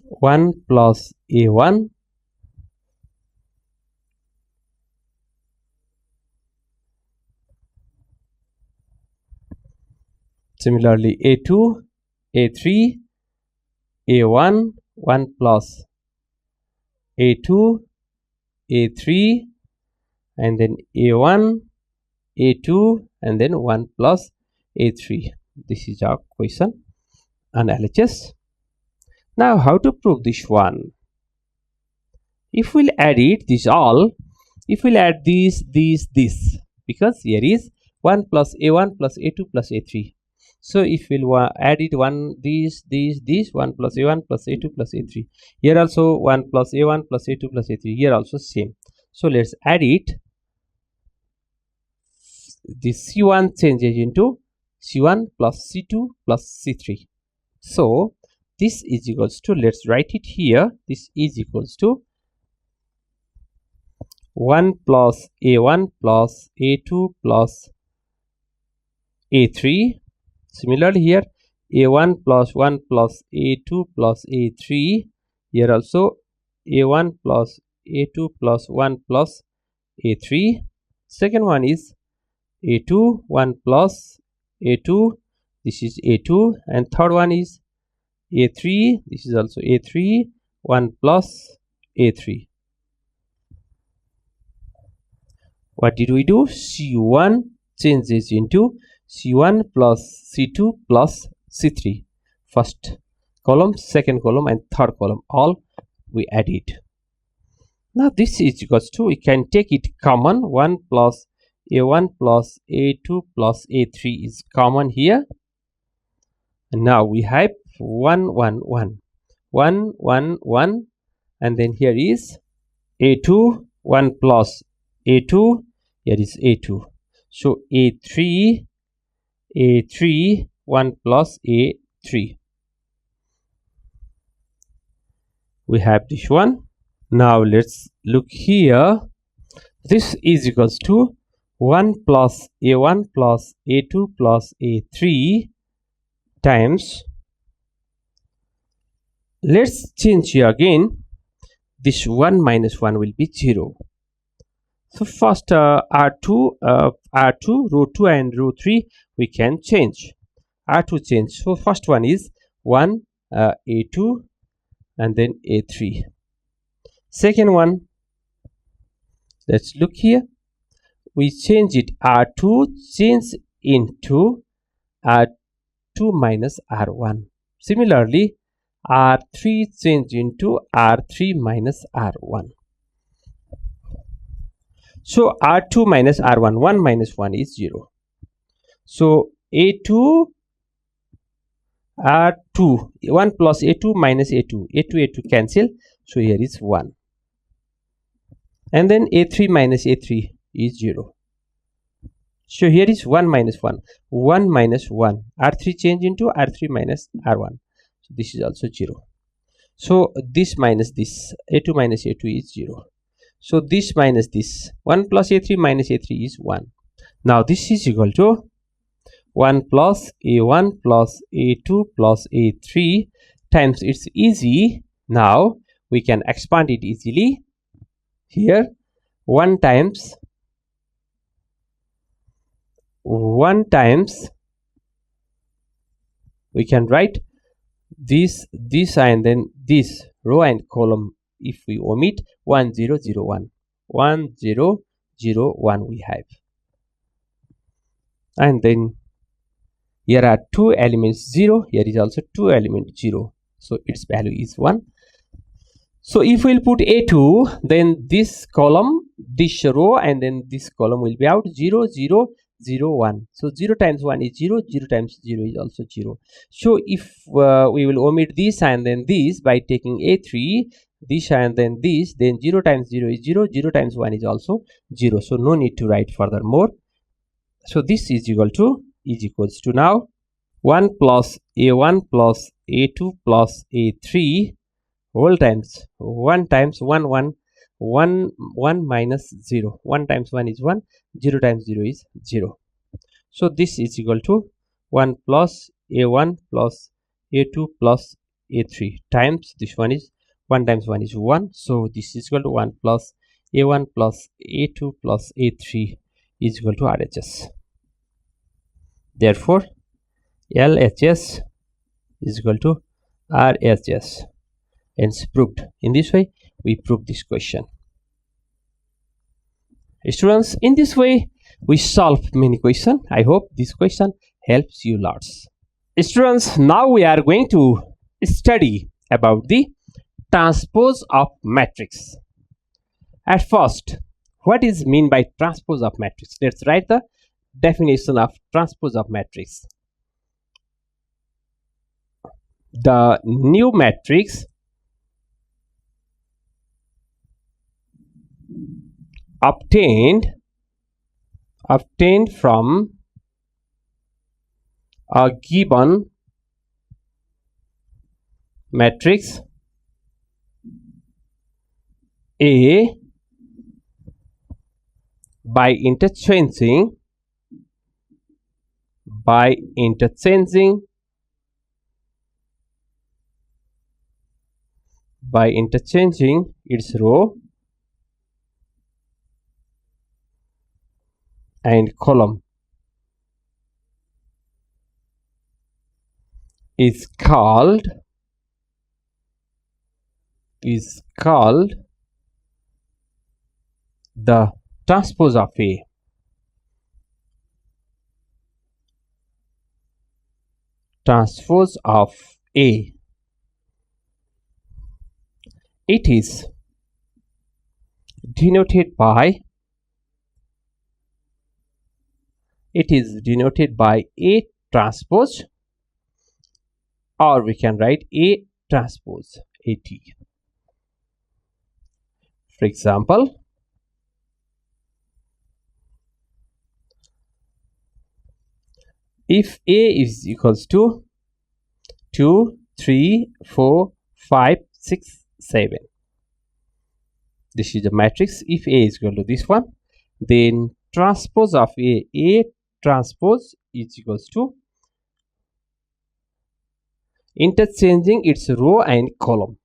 1 plus a1 similarly a2, a3, a1, 1 plus a2, a3, and then a1, a2, and then 1 plus a3. This is our question on LHS. Now how to prove this one? If we'll add it, this all, if we'll add this, because here is 1 plus a1 plus a2 plus a3. So if we'll add it 1 this 1 plus a1 plus a2 plus a3. Here also 1 plus a1 plus a2 plus a3. Here also same. So let's add it. This c1 changes into c1 plus c2 plus c3. So this is equals to, let's write it here. This is equals to 1 plus a1 plus a2 plus a3. Similarly here a1 plus 1 plus a2 plus a3. Here also a1 plus a2 plus 1 plus a3. Second one is a2 1 plus a2. This is a2. And third one is a3. This is also a3 1 plus a3. What did we do? c1 changes into c1 plus c2 plus c3. First column, second column, and third column, all we added. Now this is equals to, we can take it common. 1 plus a1 plus a2 plus a3 is common here. And now we have 1 1 1 1 1 1, and then here is a2 1 plus a2. Here is a2. So a3 1 plus a3. We have this one. Now let's look here. This is equals to 1 plus a1 plus a2 plus a3 times, let's change here again. This 1 minus 1 will be 0. So first R2, row 2 and row 3 we can change. R2 change. So first one is 1 a2 and then a3. Second one, let's look here. We change it, R2 change into R2 minus R1. Similarly, R3 change into R3 minus R1. So R2 minus R1, 1 minus 1 is 0. So A2, R2, 1 plus A2 minus A2, A2 cancel. So here is 1. And then A3 minus A3 is 0. So here is 1 minus 1, 1 minus 1. R3 change into R3 minus R1. So this is also 0. So this minus this, A2 minus A2 is 0. So this minus this, 1 plus A3 minus A3 is 1. Now this is equal to 1 plus A1 plus A2 plus A3 times, it's easy. Now we can expand it easily. Here 1 times we can write this and then this row and column. If we omit 1 0 0 1, 1 0 0 1 we have, and then here are 2 elements 0, here is also 2 elements 0, so its value is 1. So if we'll put A2, then this column, this row, and then this column will be out 0 0 0 1. So 0 times 1 is 0, 0 times 0 is also 0. So if we will omit this and then this by taking a3, this and then this, then 0 times 0 is 0, 0 times 1 is also 0. So no need to write furthermore. So this is equals to now 1 plus a1 plus a2 plus a3 whole times 1 times 1 1 1 1 minus 0. 1 times 1 is 1, 0 times 0 is 0. So this is equal to 1 plus a1 plus a2 plus a3 times this one is 1 times 1 is 1. So this is equal to 1 plus a1 plus a2 plus a3 is equal to RHS. Therefore LHS is equal to RHS. Hence proved. In this way we prove this question. Students, in this way we solve many questions. I hope this question helps you lots. Students, now we are going to study about the transpose of matrix. At first, what is mean by transpose of matrix? Let's write the definition of transpose of matrix. The new matrix obtained from a given matrix A by interchanging its row and column is called the transpose of A. Transpose of A. It is denoted by A transpose, or we can write A transpose AT. For example, if A is equals to 2, 3, 4, 5, 6, 7, this is the matrix. If A is equal to this one, then transpose of A transpose is equals to interchanging its row and column.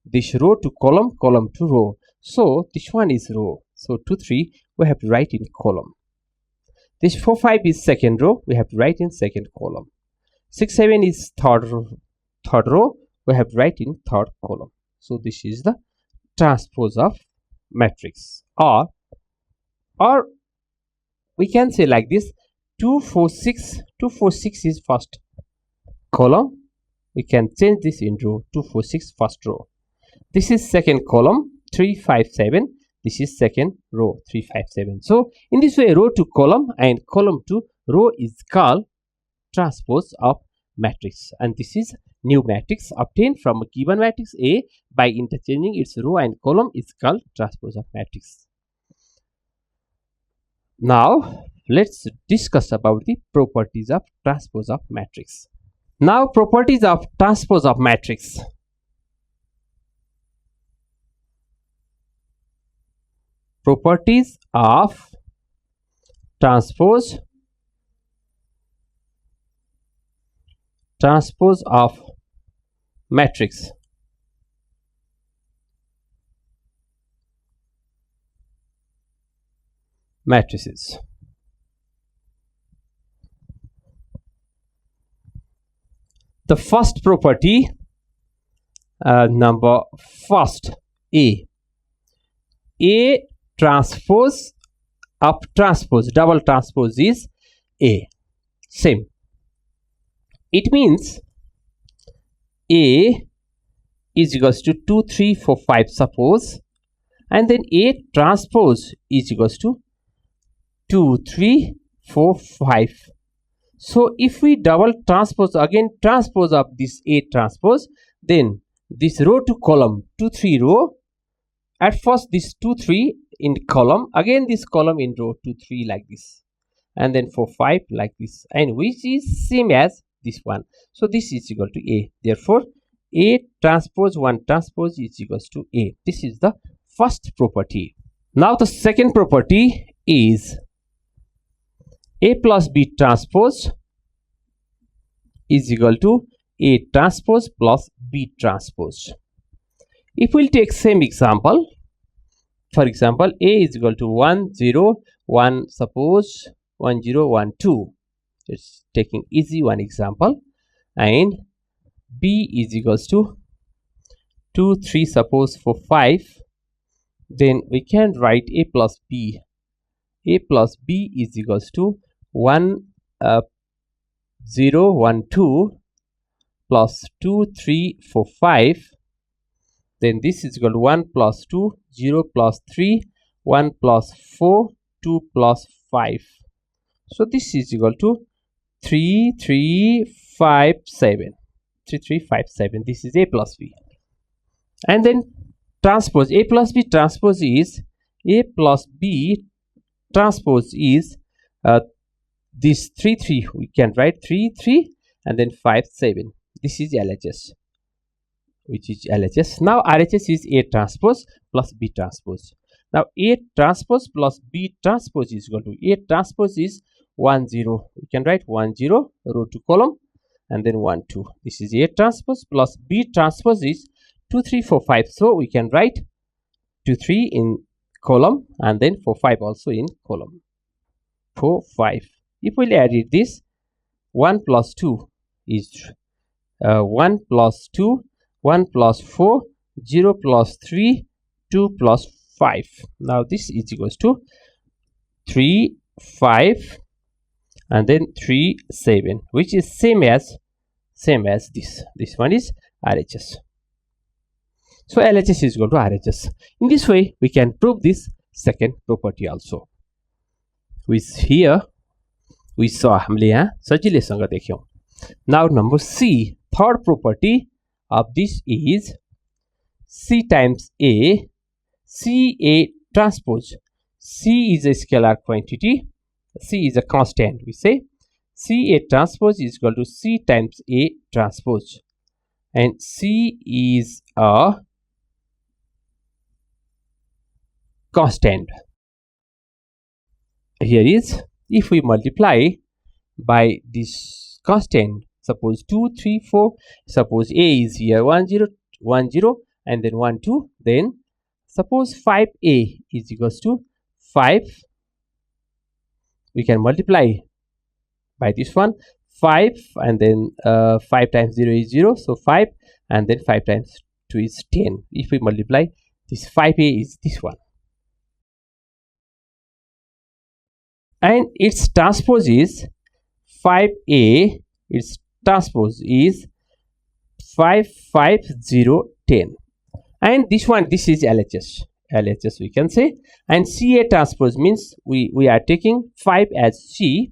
This row to column, column to row. So this one is row. So 2, 3 we have to write in column. This 4, 5 is second row. We have to write in second column. 6, 7 is third row. We have to write in third column. So this is the transpose of matrix. Or we can say like this: 2, 4, 6. 2, 4, 6 is first column. We can change this into 2, 4, 6 first row. This is second column. 3, 5, 7. This is second row. 3, 5, 7. So in this way, row to column and column to row is called transpose of matrix. And this is new matrix obtained from a given matrix A by interchanging its row and column is called transpose of matrix. Now let's discuss about the properties of transpose of matrix. Now properties of transpose of matrix. Properties of transpose of matrix. Matrices. The first property, number first, A transpose of transpose, double transpose is A. Same. It means A is equals to 2, 3, 4, 5, suppose, and then A transpose is equals to 2, 3, 4 5. So if we double transpose again, transpose of this A transpose, then this row to column 2 3 row, at first this 2 3 in column, again this column in row 2 3 like this, and then 4 5 like this, and which is same as this one. So this is equal to A. Therefore A transpose 1 transpose is equals to A. This is the first property. Now the second property is A plus B transpose is equal to A transpose plus B transpose. If we'll take same example, for example, A is equal to 1 0 1, suppose 1 0 1 2. It's taking easy one example, and B is equals to 2 3, suppose 4 5. Then we can write A plus B. A plus B is equals to 1 0 1 2 plus 2 3 4 5. Then this is equal to 1 plus 2 0 plus 3 1 plus 4 2 plus 5. So this is equal to 3 3 5 7. 3 3 5 7. This is A plus B. And then transpose A plus B transpose is A plus B transpose is this 3 3. We can write 3 3 and then 5 7. This is LHS, which is LHS. Now RHS is A transpose plus B transpose. Now A transpose plus B transpose is equal to A transpose is 1 0. We can write 1 0 row to column, and then 1 2. This is A transpose plus B transpose is 2 3 4 5. So we can write 2 3 in column and then 4 5 also in column. 4 5. If we add it, this 1 plus 2 is 1 plus 2, 1 plus 4, 0 plus 3, 2 plus 5. Now this is equals to 3 5 and then 3 7, which is same as this. This one is RHS. So LHS is equal to RHS. In this way we can prove this second property also, which here we saw हामीले यहाँ सजिलैसँग देख्यौं. Now number C, third property of this is C times A, C A transpose. C is a scalar quantity, C is a constant. We say C A transpose is equal to C times A transpose, and C is a constant. Here is, if we multiply by this constant, suppose 2 3 4, suppose A is here 1 0 1 0 and then 1 2, then suppose 5A is equals to 5. We can multiply by this one 5, and then 5 times 0 is 0, so 5, and then 5 times 2 is 10. If we multiply this, 5A is this one, and its transpose is 5A. Its transpose is 5 5 0 10, and this one, this is LHS we can say. And CA transpose means we are taking 5 as C,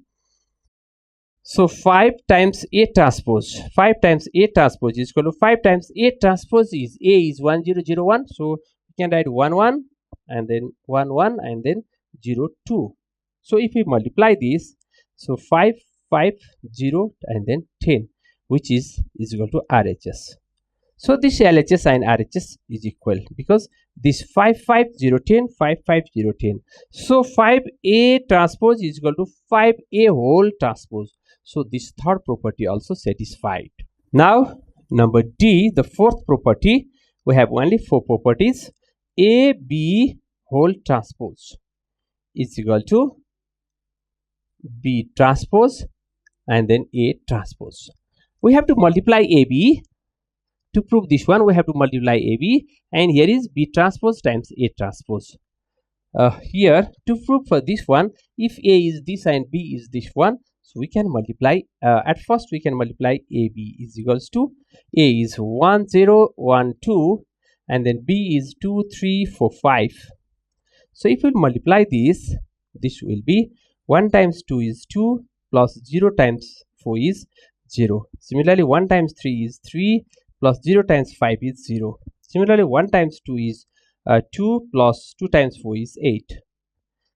so 5 times A transpose, 5 times A transpose is equal to 5 times A transpose is A is 1 0 0 1, so we can write 1 1 and then 1 1 and then 0 2. So if we multiply this, so 5 5 0 and then 10, which is equal to RHS. So this LHS and RHS is equal because this 5 5 0 10, 5 5 0 10. So 5A transpose is equal to 5A whole transpose. So this third property also satisfied. Now number D, the fourth property. We have only 4 properties. AB whole transpose is equal to B transpose and then A transpose. We have to multiply AB. To prove this one, we have to multiply AB, and here is B transpose times A transpose. Here, to prove for this one, if A is this and B is this one, so we can multiply. At first, we can multiply AB is equals to A is 1 0 1 2, and then B is 2 3 4 5. So if we multiply this, this will be 1 times 2 is 2 plus 0 times 4 is 0. Similarly, 1 times 3 is 3 plus 0 times 5 is 0. Similarly, 1 times 2 is 2 plus 2 times 4 is 8.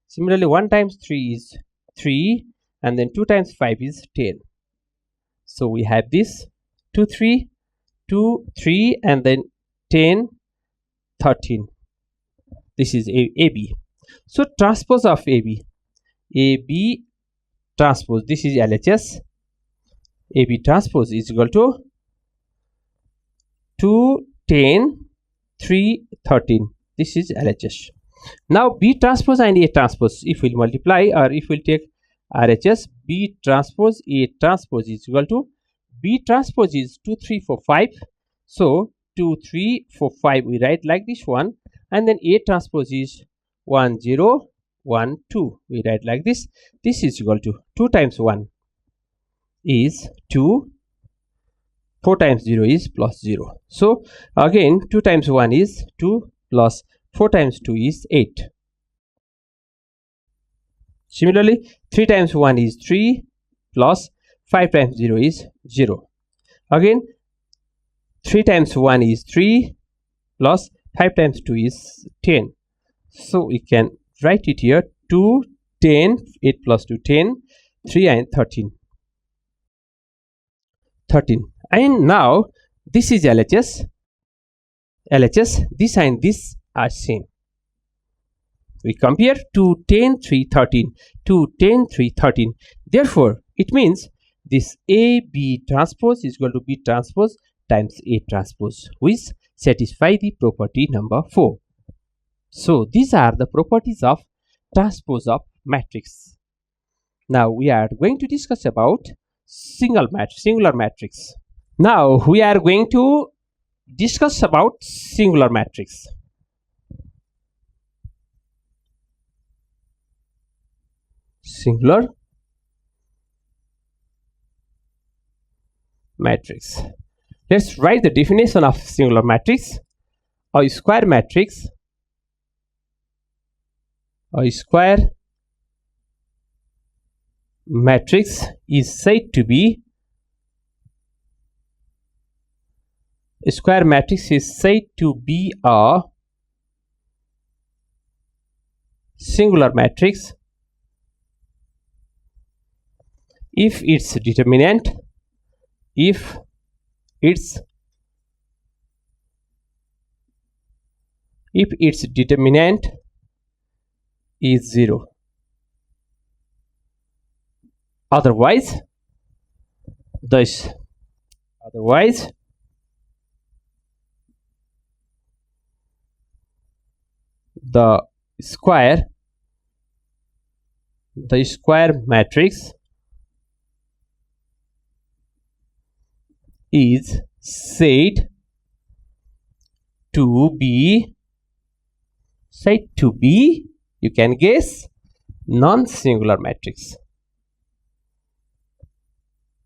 Similarly, 1 times 3 is 3 and then 2 times 5 is 10. So we have this 2, 3, 2, 3 and then 10, 13. This is AB. So transpose of AB. AB transpose, this is LHS. AB transpose is equal to 2, 10, 3, 13. This is LHS. Now B transpose and A transpose, if we multiply or if we take RHS, B transpose A transpose is equal to B transpose is 2, 3, 4, 5. So 2, 3, 4, 5 we write like this one, and then A transpose is 1, 0, 1, 2 we write like this. This is equal to 2 times 1 is 2, 4 times 0 is plus 0. So again 2 times 1 is 2 plus 4 times 2 is 8. Similarly, 3 times 1 is 3 plus 5 times 0 is 0. Again 3 times 1 is 3 plus 5 times 2 is 10. So we can write it here 2, 10, 8 plus 2, 10, 3 and 13. 13. And now this is LHS. LHS, this and this are same. We compare 2, 10, 3, 13. 2, 10, 3, 13. Therefore, it means this AB transpose is equal to B transpose times A transpose, which satisfy the property number 4. So these are the properties of transpose of matrix. Now we are going to discuss about singular matrix. Now we are going to discuss about singular matrix. Singular matrix. Let's write the definition of singular matrix. A square matrix. A square matrix is said to be a square matrix is said to be a singular matrix if its determinant is 0. Otherwise the square matrix is said to be, you can guess, non-singular matrix.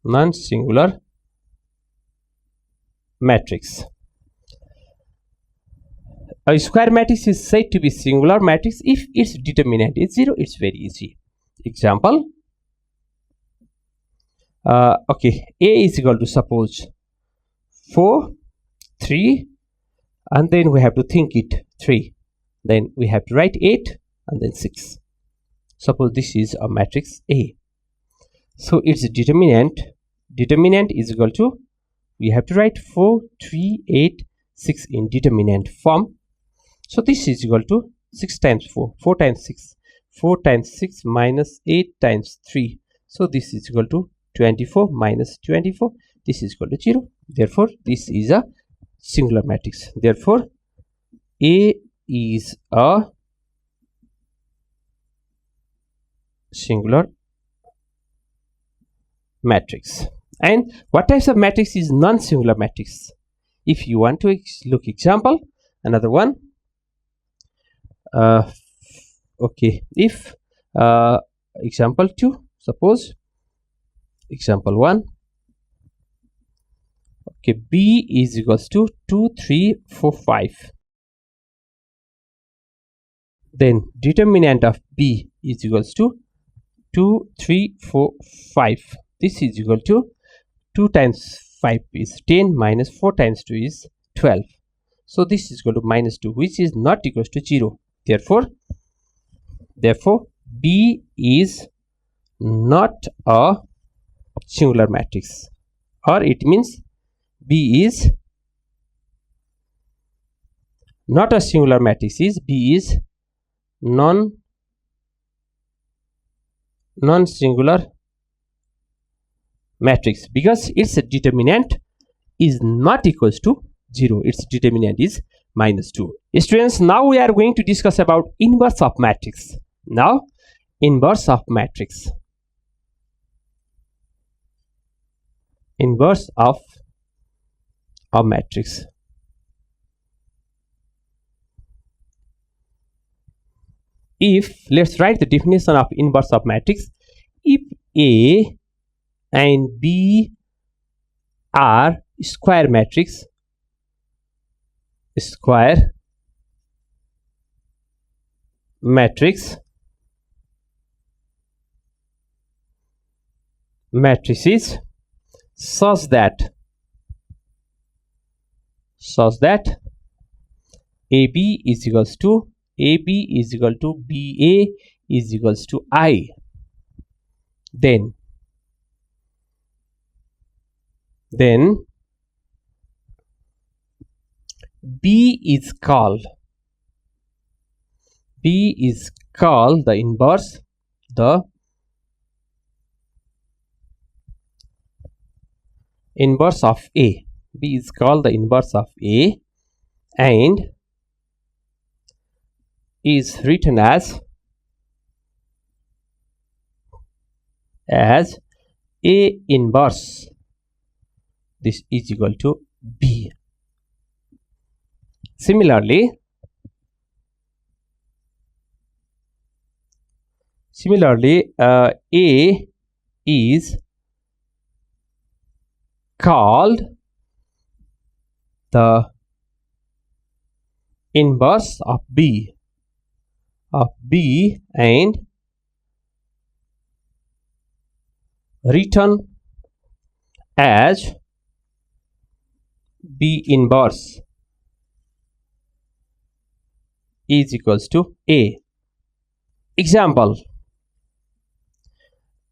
Non-singular matrix. A square matrix is said to be singular matrix if its determinant is 0. It's very easy. Example. Okay, A is equal to, suppose, 4, 3, and then we have to think it 3. Then we have to write 8 and then 6. Suppose this is a matrix A. So its determinant is equal to, we have to write 4, 3, 8, 6 in determinant form. So this is equal to 6 times 4, 4 times 6, 4 times 6 minus 8 times 3. So this is equal to 24 minus 24. This is equal to 0. Therefore, this is a singular matrix. Therefore, A is a singular matrix. And what types of matrix is non-singular matrix? If you want to look example, another one. Okay, if example 2, suppose example 1. Okay, B is equals to 2, 3, 4, 5. Then determinant of B is equals to 2, 3, 4, 5. This is equal to 2 times 5 is 10 minus 4 times 2 is 12. So this is equal to minus 2, which is not equals to 0. Therefore B is not a singular matrix, or it means B is not a singular matrix. B is non-singular matrix because its determinant is not equals to 0. Its determinant is minus 2. Students, now we are going to discuss about inverse of matrix. Now, inverse of matrix. Inverse of a matrix. If, let's write the definition of inverse of matrix. If A and B are square matrix, matrices such that AB is equals to BA is equals to I, then B is called the inverse of A. B is called the inverse of A and is written as A inverse. This is equal to B. Similarly, A is called the inverse of B and written as B inverse is equals to A. Example,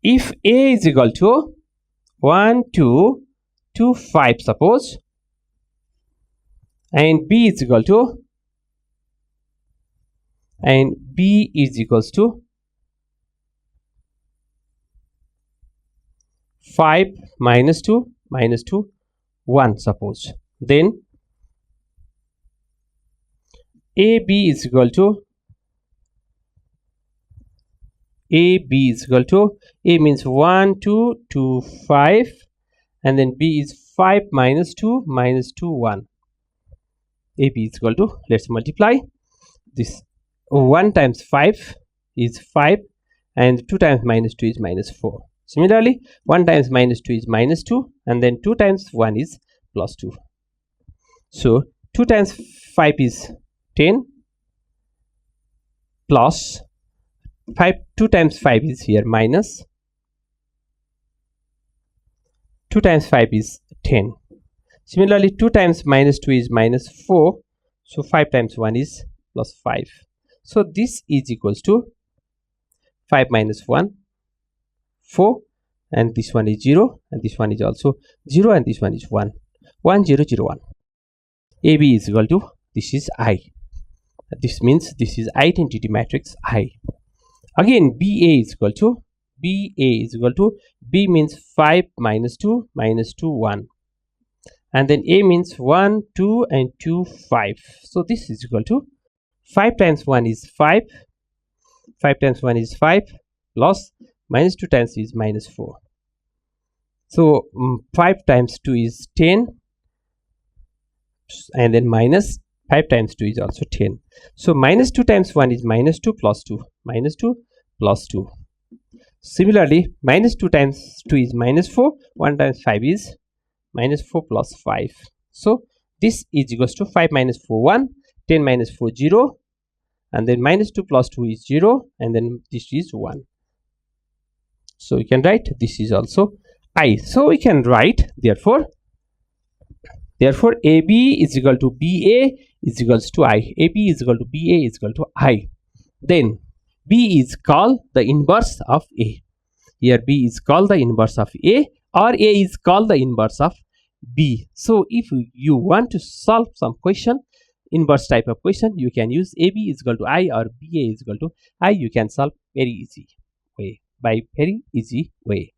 if A is equal to 1, 2, 2, 5 suppose, and B is equal to 5 minus 2 1 suppose, then AB is equal to A means 1, 2, 2, 5, and then B is 5 minus 2 1. AB is equal to, let's multiply this. 1 times 5 is 5 and 2 times minus 2 is minus 4. Similarly, 1 times minus 2 is minus 2 and then 2 times 1 is plus 2. So 2 times 5 is 10 plus 5. 2 times 5 is here minus 2 times 5 is 10. Similarly, 2 times minus 2 is minus 4. So 5 times 1 is plus 5. So this is equals to 5 minus 1, 4, and this one is 0, and this one is also 0, and this one is 1. 1, 0, 0, 1. AB is equal to, this is I. This means this is identity matrix I. Again, BA is equal to B means 5 minus 2 1. And then A means 1, 2, and 2, 5. So this is equal to 5 times 1 is 5. 5 times 1 is 5 plus minus 2 times is minus 4. So 5 times 2 is 10, and then minus 5 times 2 is also 10. So minus 2 times 1 is minus 2 plus 2, minus 2 plus 2. Similarly, minus 2 times 2 is minus 4. 1 times 5 is minus 4 plus 5. So this is equals to 5 minus 4 1, 10 minus 4 0, and then minus 2 plus 2 is 0, and then this is 1. So we can write this is also I. So we can write therefore AB is equal to BA is equals to I. AB is equal to BA is equal to I. Then B is called the inverse of A. Here B is called the inverse of A, or A is called the inverse of B. So if you want to solve some question, inverse type of question, you can use AB is equal to I or BA is equal to I. You can solve very easy way, by very easy way.